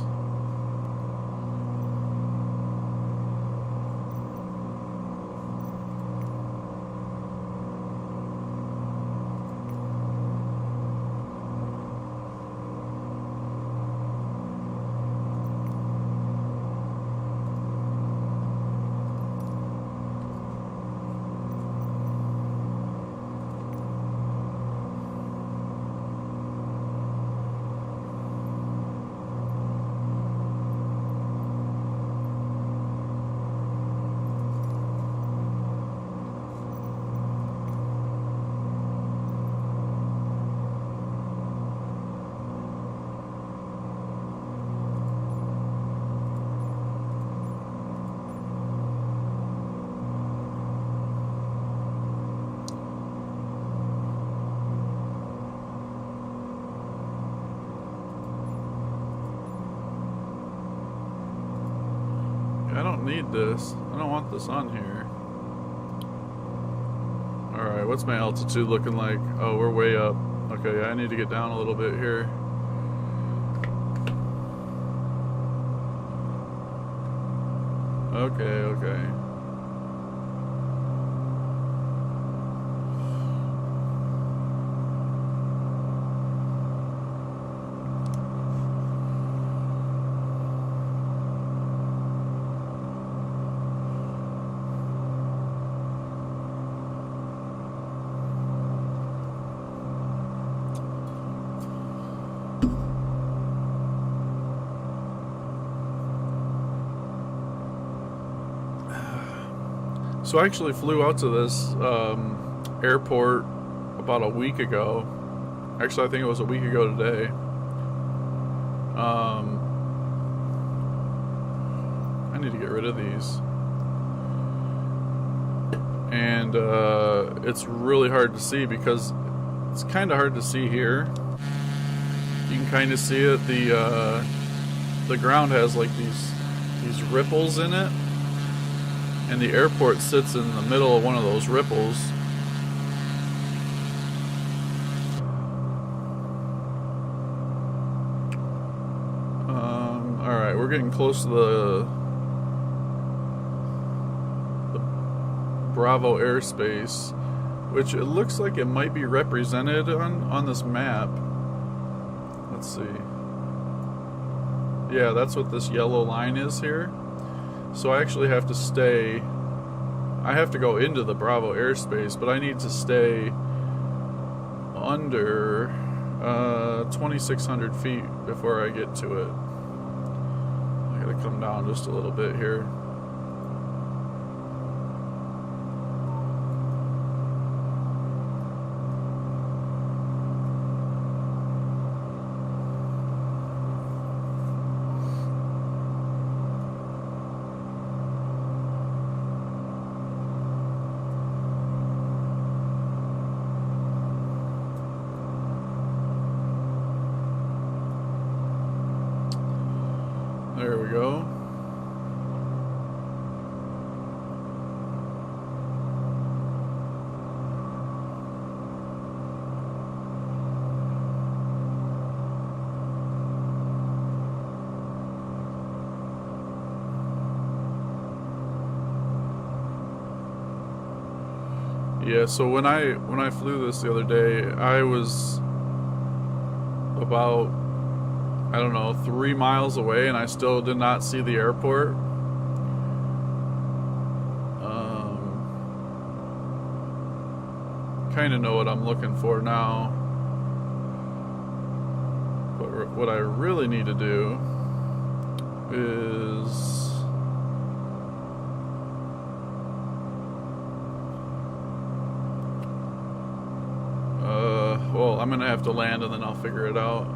[SPEAKER 1] I don't need this. I don't want this on here. Alright, what's my altitude looking like? Oh, we're way up. Okay, I need to get down a little bit here. Okay. So I actually flew out to this airport about a week ago. Actually, I think it was a week ago today. I need to get rid of these. And it's really hard to see because it's kind of hard to see here. You can kind of see it. The ground has like these ripples in it, and the airport sits in the middle of one of those ripples. All right, we're getting close to the Bravo airspace, which it looks like it might be represented on this map. Let's see. Yeah, that's what this yellow line is here. So I actually have to stay. I have to go into the Bravo airspace, but I need to stay under 2,600 feet before I get to it. I gotta come down just a little bit here. There we go. Yeah, so when I flew this the other day, I was about, I don't know, 3 miles away, and I still did not see the airport. Kind of know what I'm looking for now. But what I really need to do is well, I'm gonna have to land and then I'll figure it out.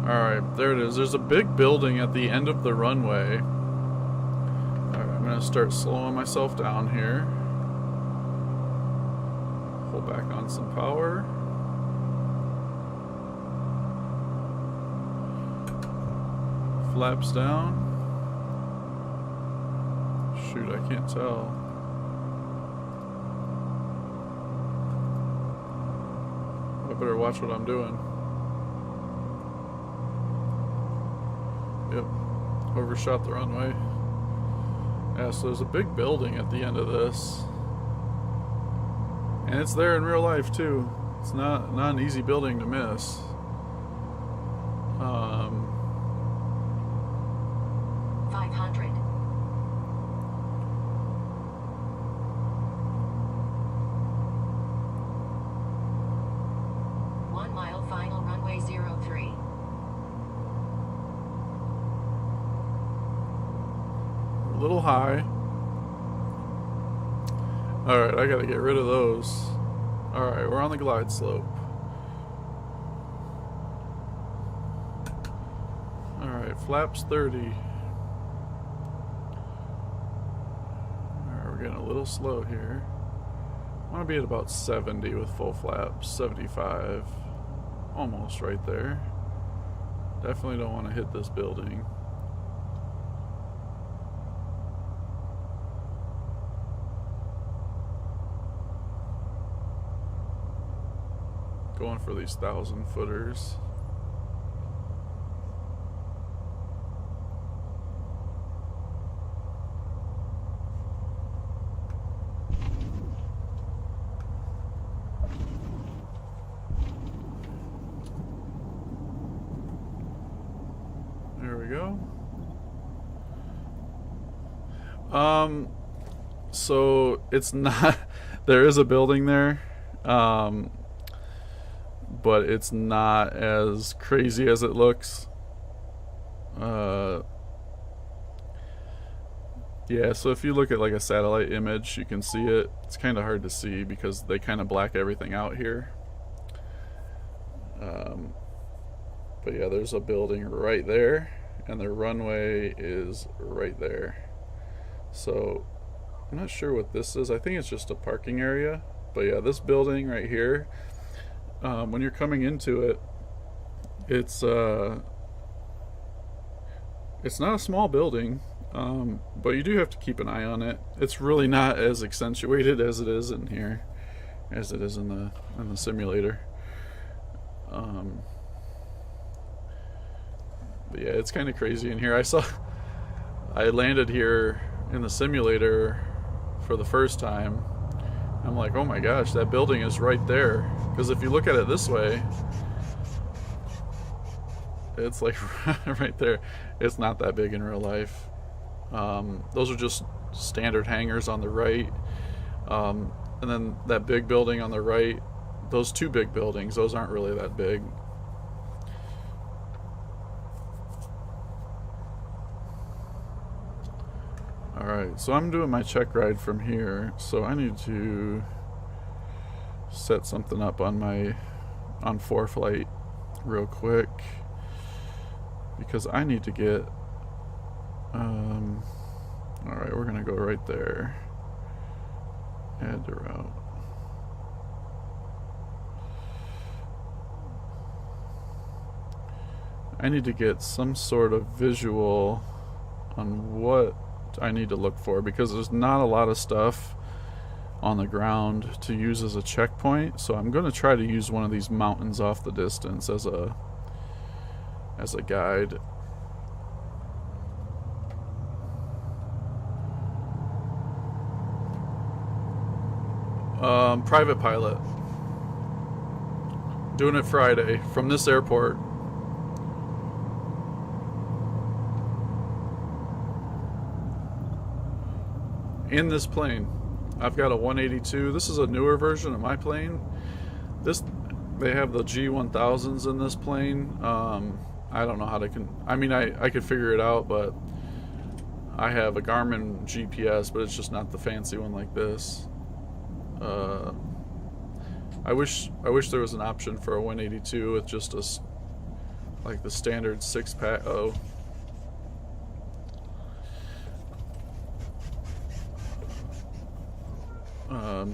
[SPEAKER 1] Alright, there it is. There's a big building at the end of the runway. Alright, I'm gonna start slowing myself down here. Pull back on some power. Flaps down. Shoot, I can't tell. I better watch what I'm doing. Yep, overshot the runway. Yeah, so there's a big building at the end of this. And it's there in real life too. It's not an easy building to miss.
[SPEAKER 2] 500. One mile final runway 03.
[SPEAKER 1] A little high. Alright, I gotta get rid of those. Alright, we're on the glide slope. Alright, flaps 30. Alright, we're getting a little slow here. I want to be at about 70 with full flaps. 75. Almost right there. Definitely don't want to hit this building. Going for these 1,000-footers. There we go. So it's not. There is a building there, but it's not as crazy as it looks. Uh, yeah. So if you look at like a satellite image, you can see it. It's kind of hard to see because they kind of black everything out here. Um, but yeah, there's a building right there, and the runway is right there. So I'm not sure what this is. I think it's just a parking area. But yeah, this building right here, when you're coming into it, it's it's not a small building, but you do have to keep an eye on it. It's really not as accentuated as it is in here, as it is in the simulator. Um, but yeah, it's kind of crazy in here. I landed here in the simulator for the first time. I'm like, oh my gosh, that building is right there. Because if you look at it this way, it's like right there. It's not that big in real life. Those are just standard hangars on the right. And then that big building on the right, those two big buildings, those aren't really that big. Alright, so I'm doing my check ride from here, so I need to set something up on 4Flight real quick because I need to get alright, we're gonna go right there. Add to route. I need to get some sort of visual on what I need to look for because there's not a lot of stuff on the ground to use as a checkpoint, so I'm going to try to use one of these mountains off the distance as a guide. Private pilot. Doing it Friday from this airport. In this plane, I've got a 182. This is a newer version of my plane. They have the G1000s in this plane. I don't know how I could figure it out, but I have a Garmin GPS, but it's just not the fancy one like this. I wish there was an option for a 182 with just like the standard 6-pack.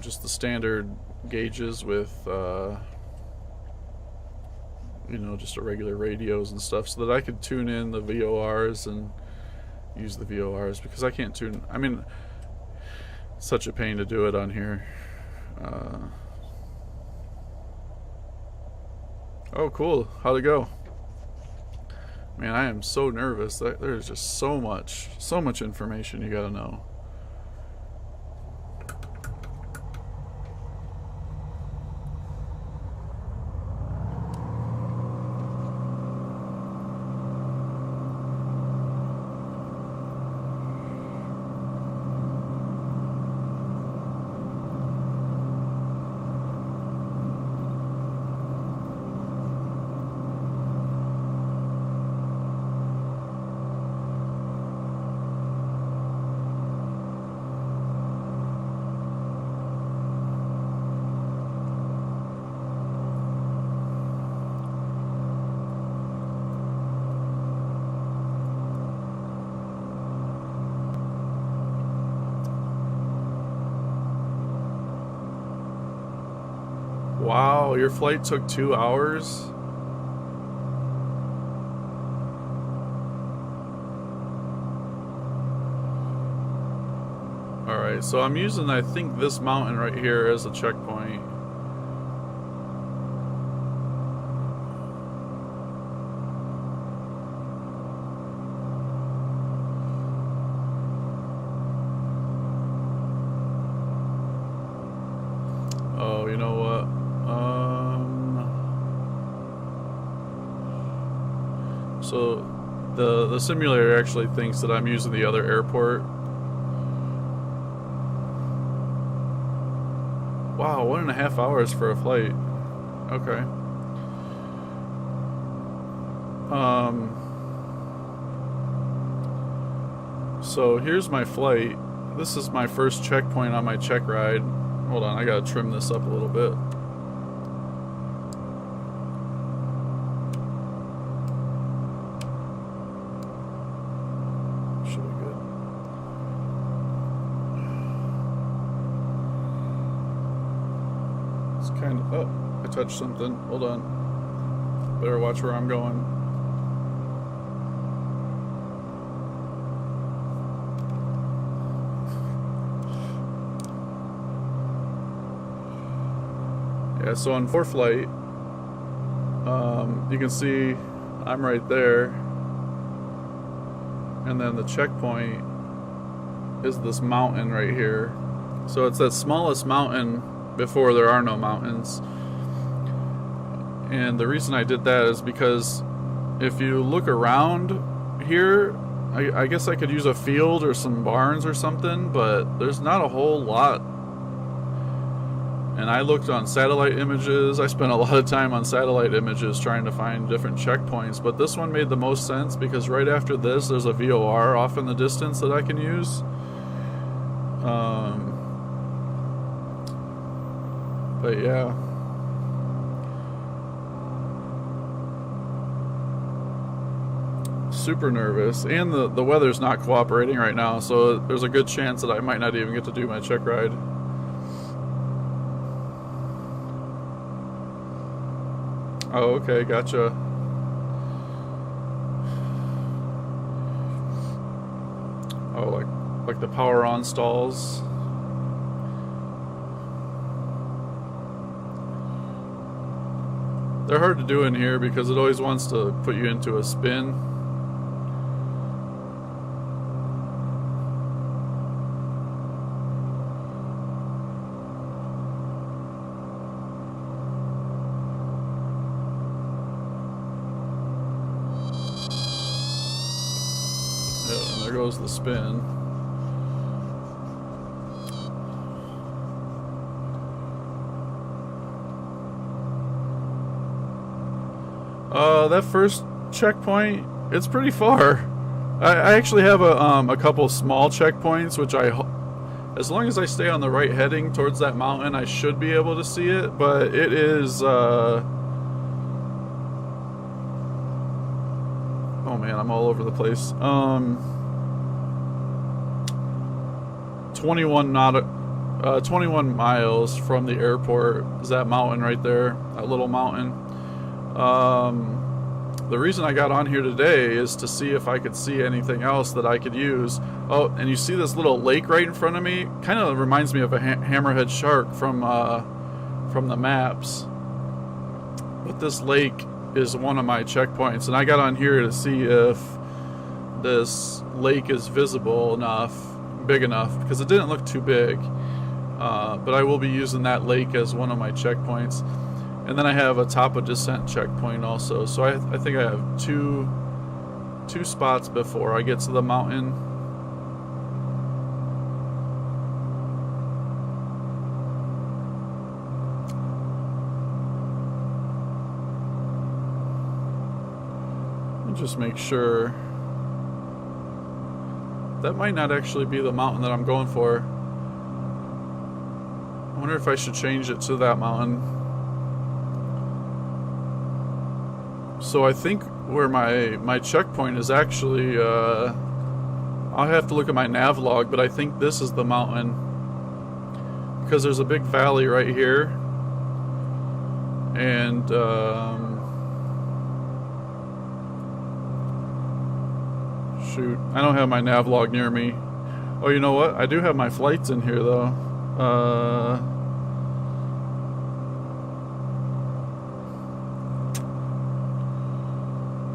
[SPEAKER 1] Just the standard gauges with just a regular radios and stuff, so that I could tune in the VORs and use the VORs, because I can't tune. I mean, it's such a pain to do it on here. Oh, cool. How'd it go? Man, I am so nervous. There's just so much information you gotta know. Wow, your flight took 2 hours? Alright, so I'm using, I think, this mountain right here as a checkpoint. Oh, you know what? So the simulator actually thinks that I'm using the other airport. Wow, 1.5 hours for a flight. Okay. So here's my flight. This is my first checkpoint on my check ride. Hold on, I gotta trim this up a little bit. Should be good. It's kind of, oh, I touched something. Hold on. Better watch where I'm going. Yeah, so on ForeFlight, you can see I'm right there, and then the checkpoint is this mountain right here. So it's that smallest mountain before there are no mountains. And the reason I did that is because if you look around here, I guess I could use a field or some barns or something, but there's not a whole lot. And I looked on satellite images. I spent a lot of time on satellite images trying to find different checkpoints, but this one made the most sense because right after this there's a VOR off in the distance that I can use. But yeah. Super nervous, and the weather's not cooperating right now, so there's a good chance that I might not even get to do my check ride. Oh, okay, gotcha. Oh, like the power on stalls. They're hard to do in here because it always wants to put you into a spin. And there goes the spin. That first checkpoint, it's pretty far. I actually have a couple small checkpoints, which as long as I stay on the right heading towards that mountain, I should be able to see it. But it is, oh man, I'm all over the place. 21 miles from the airport is that mountain right there, that little mountain. The reason I got on here today is to see if I could see anything else that I could use. Oh, and you see this little lake right in front of me? Kind of reminds me of a hammerhead shark from the maps. But this lake is one of my checkpoints, and I got on here to see if this lake is visible enough, big enough, because it didn't look too big. But I will be using that lake as one of my checkpoints. And then I have a top of descent checkpoint also. So I think I have two spots before I get to the mountain. Just make sure. That might not actually be the mountain that I'm going for. I wonder if I should change it to that mountain. So I think where my checkpoint is actually, I'll have to look at my nav log, but I think this is the mountain. Because there's a big valley right here. And, shoot, I don't have my nav log near me. Oh, you know what? I do have my flights in here, though.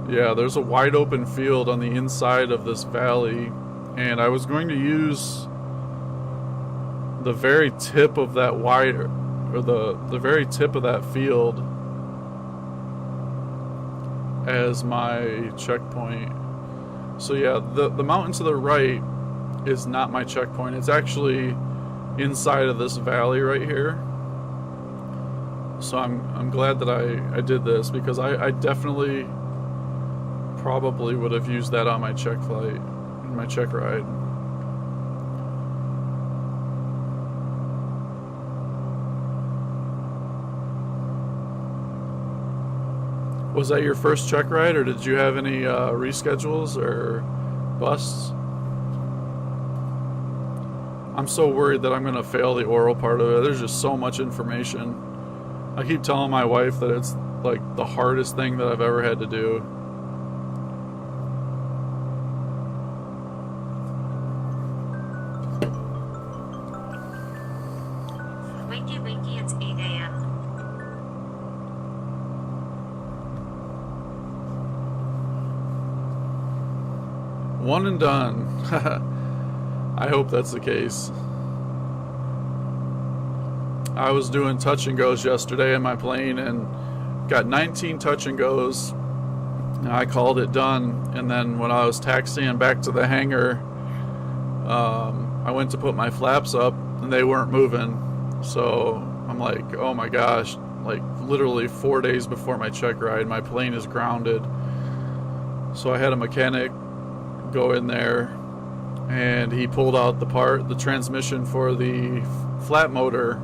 [SPEAKER 1] Yeah, there's a wide open field on the inside of this valley, and I was going to use the very tip of that the very tip of that field as my checkpoint. So yeah, the mountain to the right is not my checkpoint. It's actually inside of this valley right here. So I'm glad that I did this, because I definitely probably would have used that on my check flight, my check ride. Was that your first check ride, or did you have any reschedules or busts? I'm so worried that I'm going to fail the oral part of it. There's just so much information. I keep telling my wife that it's like the hardest thing that I've ever had to do.
[SPEAKER 4] Wakey, wakey, it's 8 a.m.
[SPEAKER 1] One and done. I hope that's the case. I was doing touch and goes yesterday in my plane and got 19 touch and goes. I called it done, and then when I was taxiing back to the hangar, I went to put my flaps up and they weren't moving. So I'm like, oh my gosh, like literally 4 days before my check ride, my plane is grounded. So I had a mechanic go in there, and he pulled out the transmission for the flat motor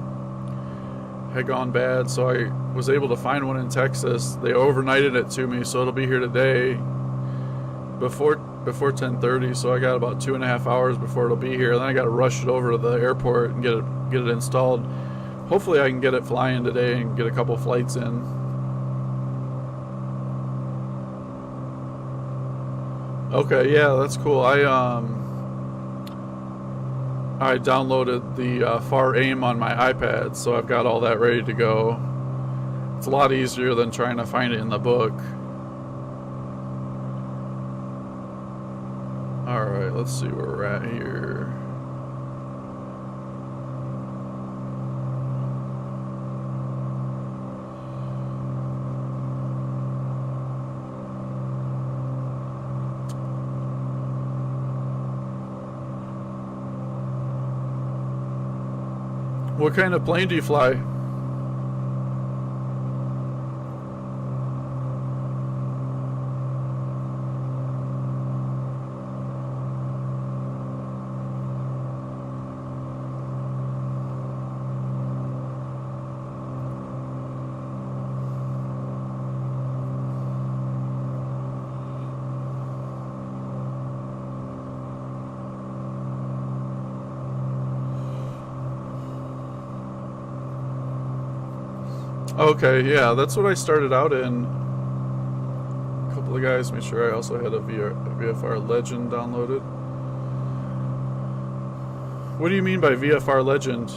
[SPEAKER 1] had gone bad, so I was able to find one in Texas. They overnighted it to me, so it'll be here today before 10:30. So I got about 2.5 hours before it'll be here. Then I got to rush it over to the airport and get it installed. Hopefully I can get it flying today and get a couple flights in. Okay, yeah, that's cool. I downloaded the FAR AIM on my iPad, so I've got all that ready to go. It's a lot easier than trying to find it in the book. Alright, let's see where we're at here. What kind of plane do you fly? Okay, yeah, that's what I started out in. A couple of guys made sure I also had a VFR Legend downloaded. What do you mean by VFR Legend?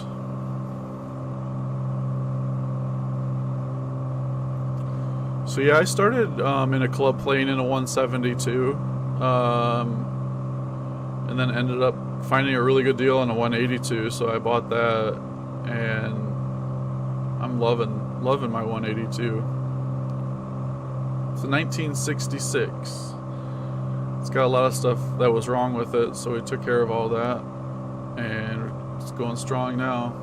[SPEAKER 1] So yeah, I started in a club plane in a 172, and then ended up finding a really good deal on a 182, so I bought that, and I'm loving my 182. It's a 1966. It's got a lot of stuff that was wrong with it, so we took care of all that, and it's going strong now.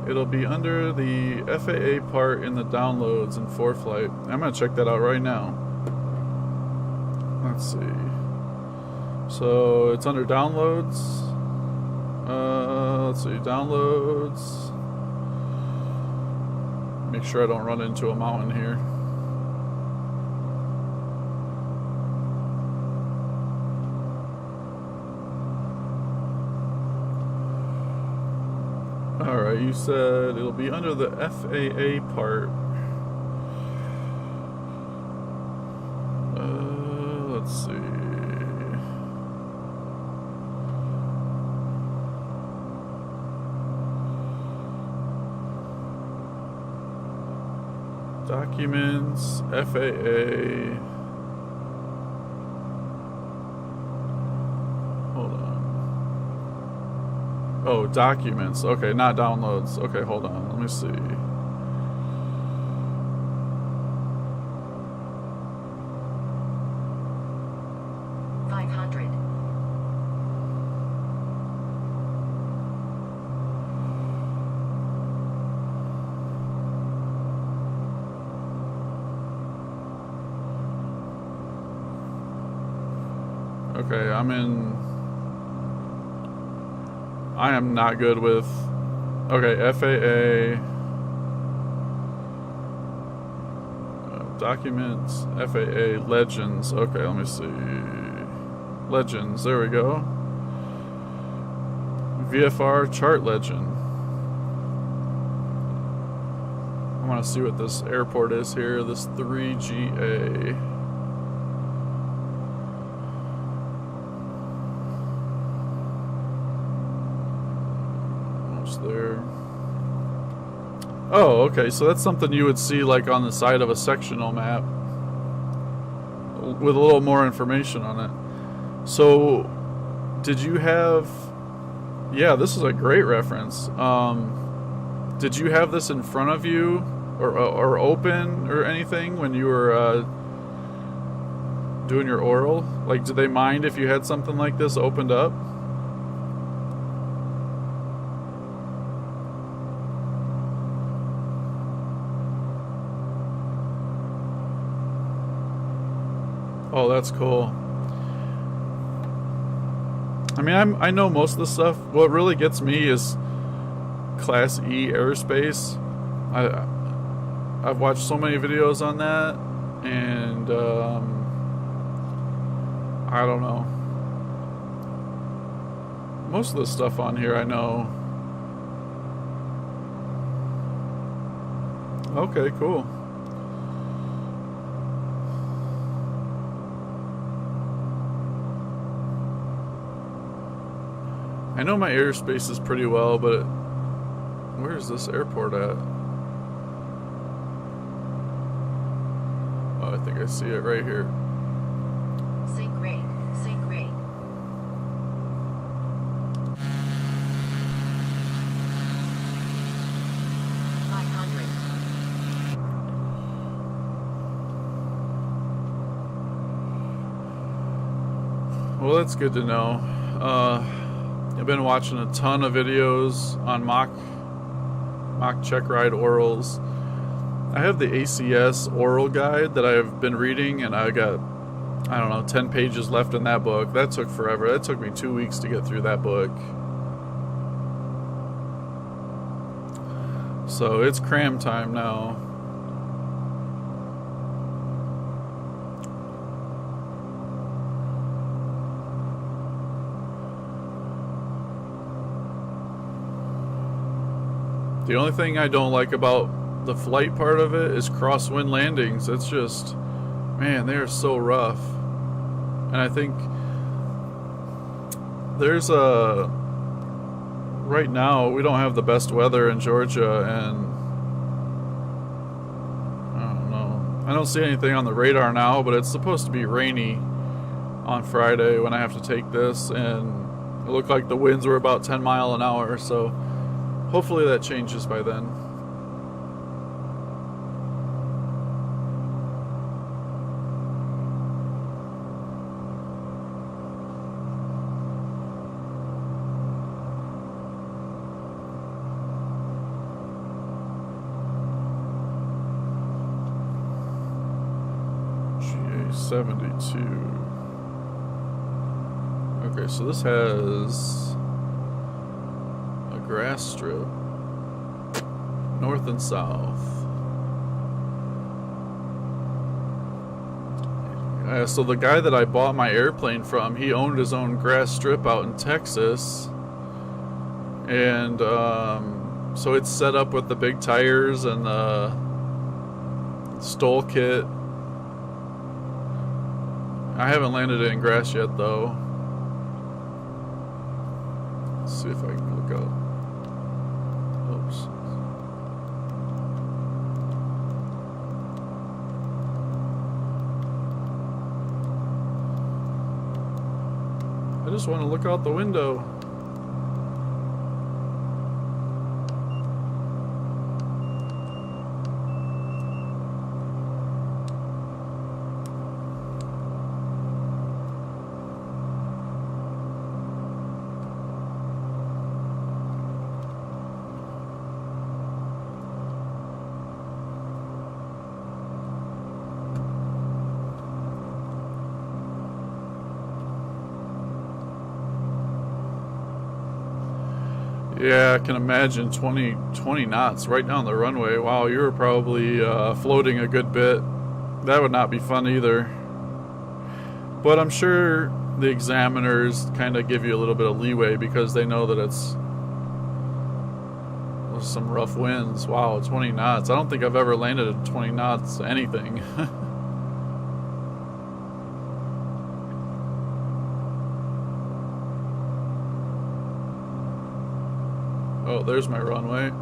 [SPEAKER 1] It'll be under the FAA part in the downloads in ForeFlight. I'm gonna check that out right now. Let's see. So it's under downloads. Let's see, downloads. Make sure I don't run into a mountain here. Alright, you said it'll be under the FAA part. Let's see. Documents, FAA. Hold on. Oh, documents. Okay, not downloads. Okay, hold on. Let me see. Okay, I am not good with... Okay, FAA... documents, FAA, legends. Okay, let me see. Legends, there we go. VFR chart legend. I want to see what this airport is here. This 3GA. Almost there. Oh, okay, so that's something you would see like on the side of a sectional map with a little more information on it. So, did you have... Yeah, this is a great reference. Did you have this in front of you or open or anything when you were doing your oral? Like, did they mind if you had something like this opened up? Oh, that's cool. I mean, I know most of the stuff. What really gets me is Class E aerospace. I've watched so many videos on that, and I don't know. Most of the stuff on here I know. Okay, cool. I know my airspace is pretty well, but where is this airport at? Oh, I think I see it right here.
[SPEAKER 2] Sync rate. Sync rate.
[SPEAKER 1] Well, that's good to know. I've been watching a ton of videos on mock check ride orals. I have the ACS oral guide that I've been reading, and I got, I don't know, 10 pages left in that book. That took forever. That took me 2 weeks to get through that book. So it's cram time now. The only thing I don't like about the flight part of it is crosswind landings. It's just, man, they are so rough. And I think there's right now we don't have the best weather in Georgia, and I don't know. I don't see anything on the radar now, but it's supposed to be rainy on Friday when I have to take this, and it looked like the winds were about 10 miles an hour, so hopefully that changes by then. GA72. Okay, so this has a grass strip, north and south. So the guy that I bought my airplane from, he owned his own grass strip out in Texas, and so it's set up with the big tires and the stole kit. I haven't landed it in grass yet, though. Let's see if I can look up. Oops. I just want to look out the window. Yeah, I can imagine 20 knots right down the runway. Wow, you were probably floating a good bit. That would not be fun either. But I'm sure the examiners kind of give you a little bit of leeway because they know that it's some rough winds. Wow, 20 knots. I don't think I've ever landed at 20 knots anything. Oh, there's my runway.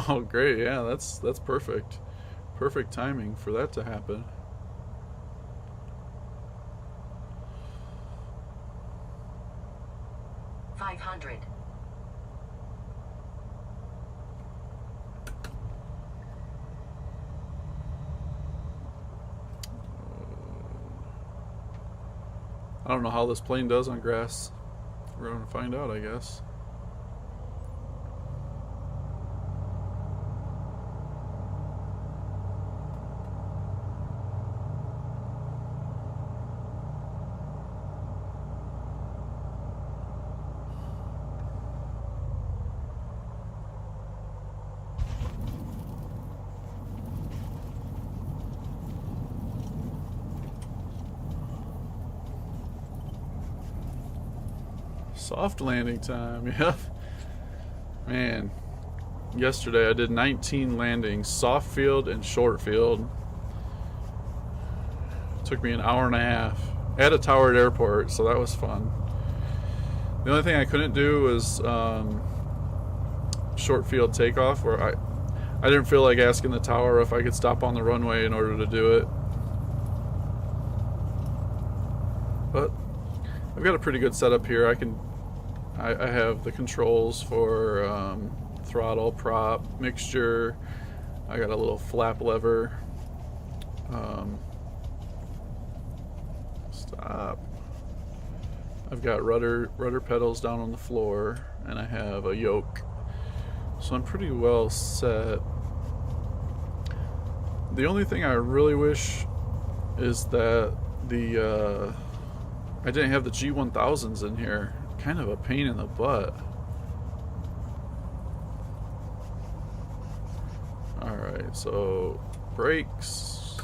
[SPEAKER 1] Oh, great. Yeah, that's perfect. Perfect timing for that to happen.
[SPEAKER 2] $500.
[SPEAKER 1] I don't know how this plane does on grass. We're going to find out, I guess. Soft landing time, yep. Man, yesterday I did 19 landings, soft field and short field. Took me an hour and a half at a towered airport, so that was fun. The only thing I couldn't do was short field takeoff, where I didn't feel like asking the tower if I could stop on the runway in order to do it. But I've got a pretty good setup here. I have the controls for throttle, prop, mixture. I got a little flap lever. Stop. I've got rudder pedals down on the floor, and I have a yoke. So I'm pretty well set. The only thing I really wish is that I didn't have the G1000s in here. Kind of a pain in the butt. Alright, so brakes.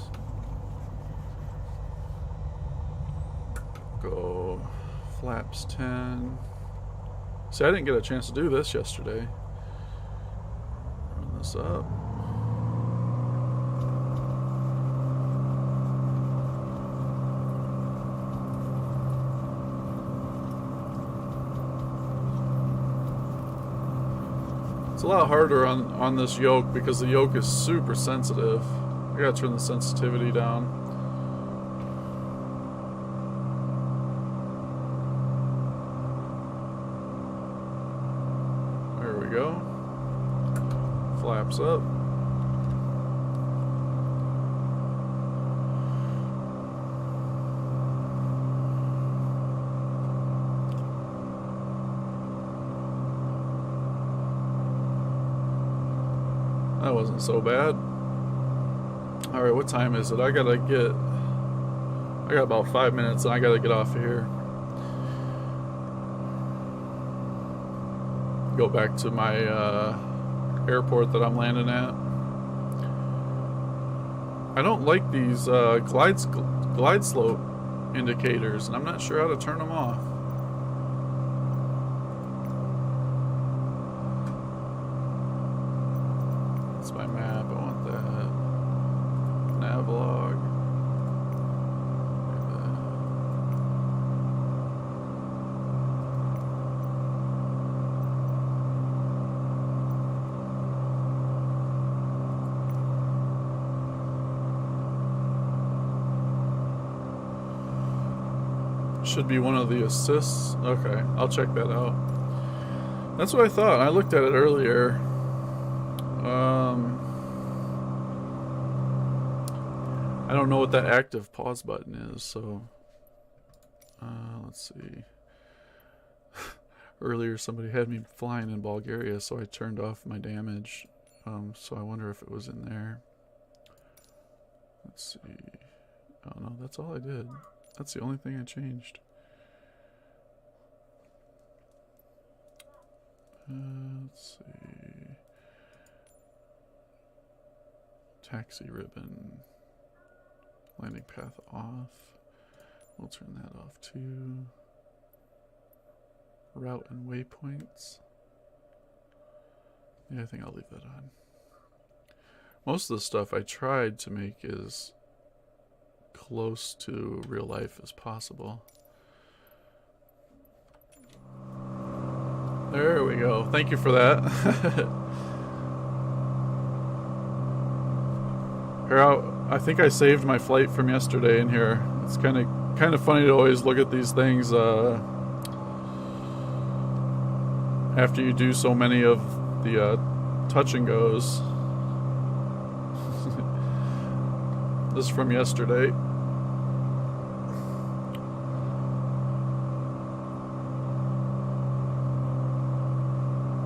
[SPEAKER 1] Go flaps 10. See, I didn't get a chance to do this yesterday. Run this up. It's a lot harder on this yoke because the yoke is super sensitive. I gotta turn the sensitivity down. There we go. Flaps up. That wasn't so bad. Alright, what time is it? I got about 5 minutes and I gotta get off of here. Go back to my airport that I'm landing at. I don't like these glide slope indicators, and I'm not sure how to turn them off. That's my map. I want that. Navlog. Should be one of the assists. Okay, I'll check that out. That's what I thought. I looked at it earlier. I don't know what that active pause button is, so let's see. Earlier somebody had me flying in Bulgaria, so I turned off my damage. So I wonder if it was in there. Let's see. Oh no, that's all I did. That's the only thing I changed. Let's see. Taxi ribbon. Landing path off. We'll turn that off too. Route and waypoints. Yeah, I think I'll leave that on. Most of the stuff I tried to make as close to real life as possible. There we go. Thank you for that. Here, I think I saved my flight from yesterday in here. It's kind of funny to always look at these things after you do so many of the touch and goes. This is from yesterday.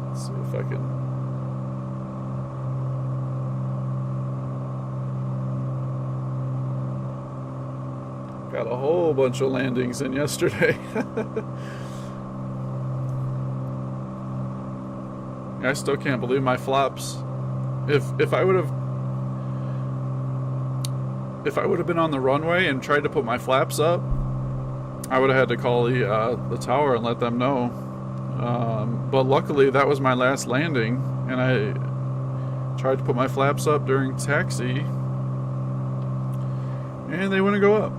[SPEAKER 1] Let's see if I can. Got a whole bunch of landings in yesterday. I still can't believe my flops. If I would have been on the runway and tried to put my flaps up, I would have had to call the tower and let them know. But luckily that was my last landing, and I tried to put my flaps up during taxi, and they wouldn't go up.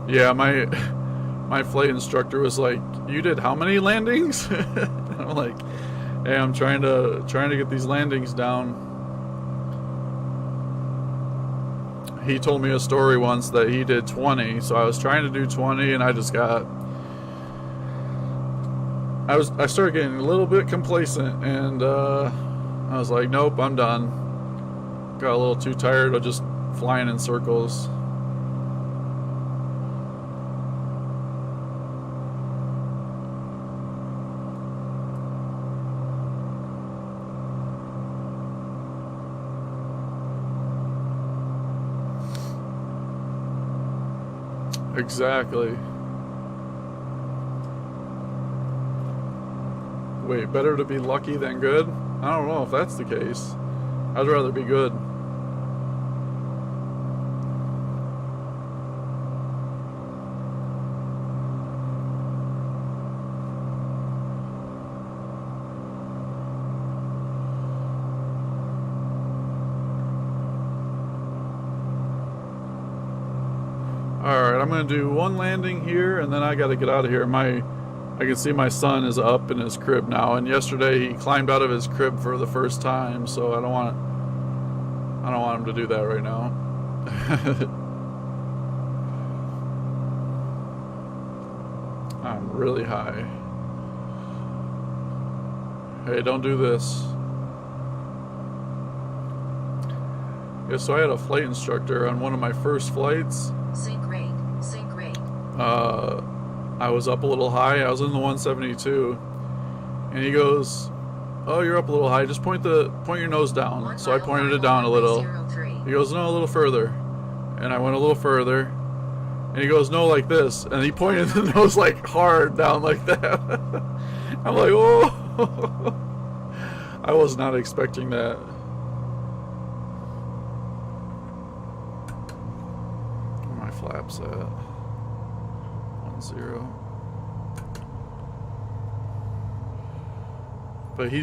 [SPEAKER 1] Yeah, my flight instructor was like, "You did how many landings?" And I'm like, "Hey, I'm trying to get these landings down." He told me a story once that he did 20, so I was trying to do 20, and I started getting a little bit complacent, and I was like, "Nope, I'm done." Got a little too tired of just flying in circles. Exactly. Wait, better to be lucky than good? I don't know if that's the case. I'd rather be good. Alright, I'm going to do one landing here, and then I got to get out of here. I can see my son is up in his crib now, and yesterday he climbed out of his crib for the first time, so I don't want him to do that right now. I'm really high. Hey, don't do this. Yeah, so I had a flight instructor on one of my first flights.
[SPEAKER 2] Sync rate. Sync rate.
[SPEAKER 1] I was up a little high. I was in the 172, and he goes, "Oh, you're up a little high. Just point your nose down." So I pointed it down a little. He goes, "No, a little further," and I went a little further, and he goes, "No, like this," and he pointed the nose like hard down like that. I'm like, "Oh." I was not expecting that. Flaps at 1-0. But he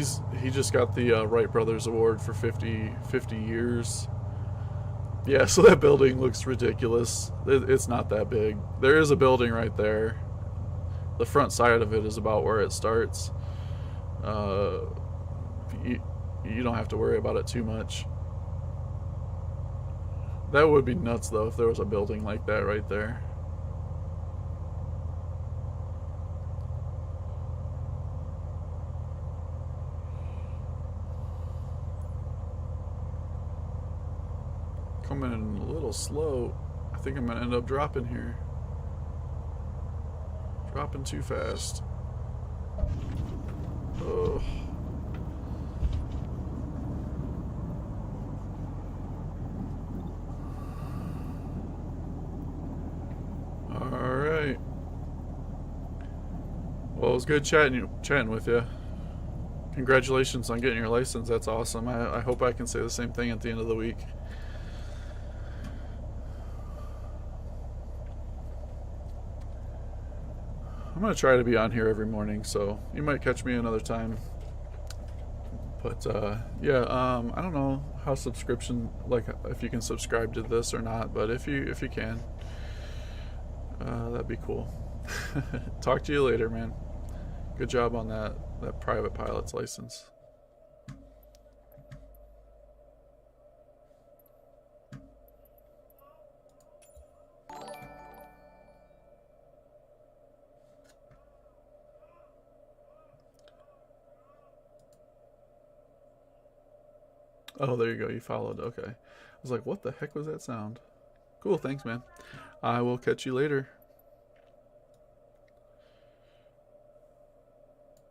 [SPEAKER 1] just got the Wright Brothers Award for 50 years. Yeah, so that building looks ridiculous. It's not that big. There is a building right there. The front side of it is about where it starts. you don't have to worry about it too much. That would be nuts though if there was a building like that right there. Coming in a little slow. I think I'm gonna end up dropping here. Dropping too fast. Oh. Alright. Well, it was good chatting with you. Congratulations on getting your license. That's awesome. I hope I can say the same thing at the end of the week. I'm going to try to be on here every morning, so you might catch me another time. But yeah, I don't know how subscription, like if you can subscribe to this or not, but if you can, that'd be cool. Talk to you later, man. Good job on that private pilot's license. Oh, there you go. You followed. Okay. I was like, what the heck was that sound? Cool. Thanks, man. I will catch you later.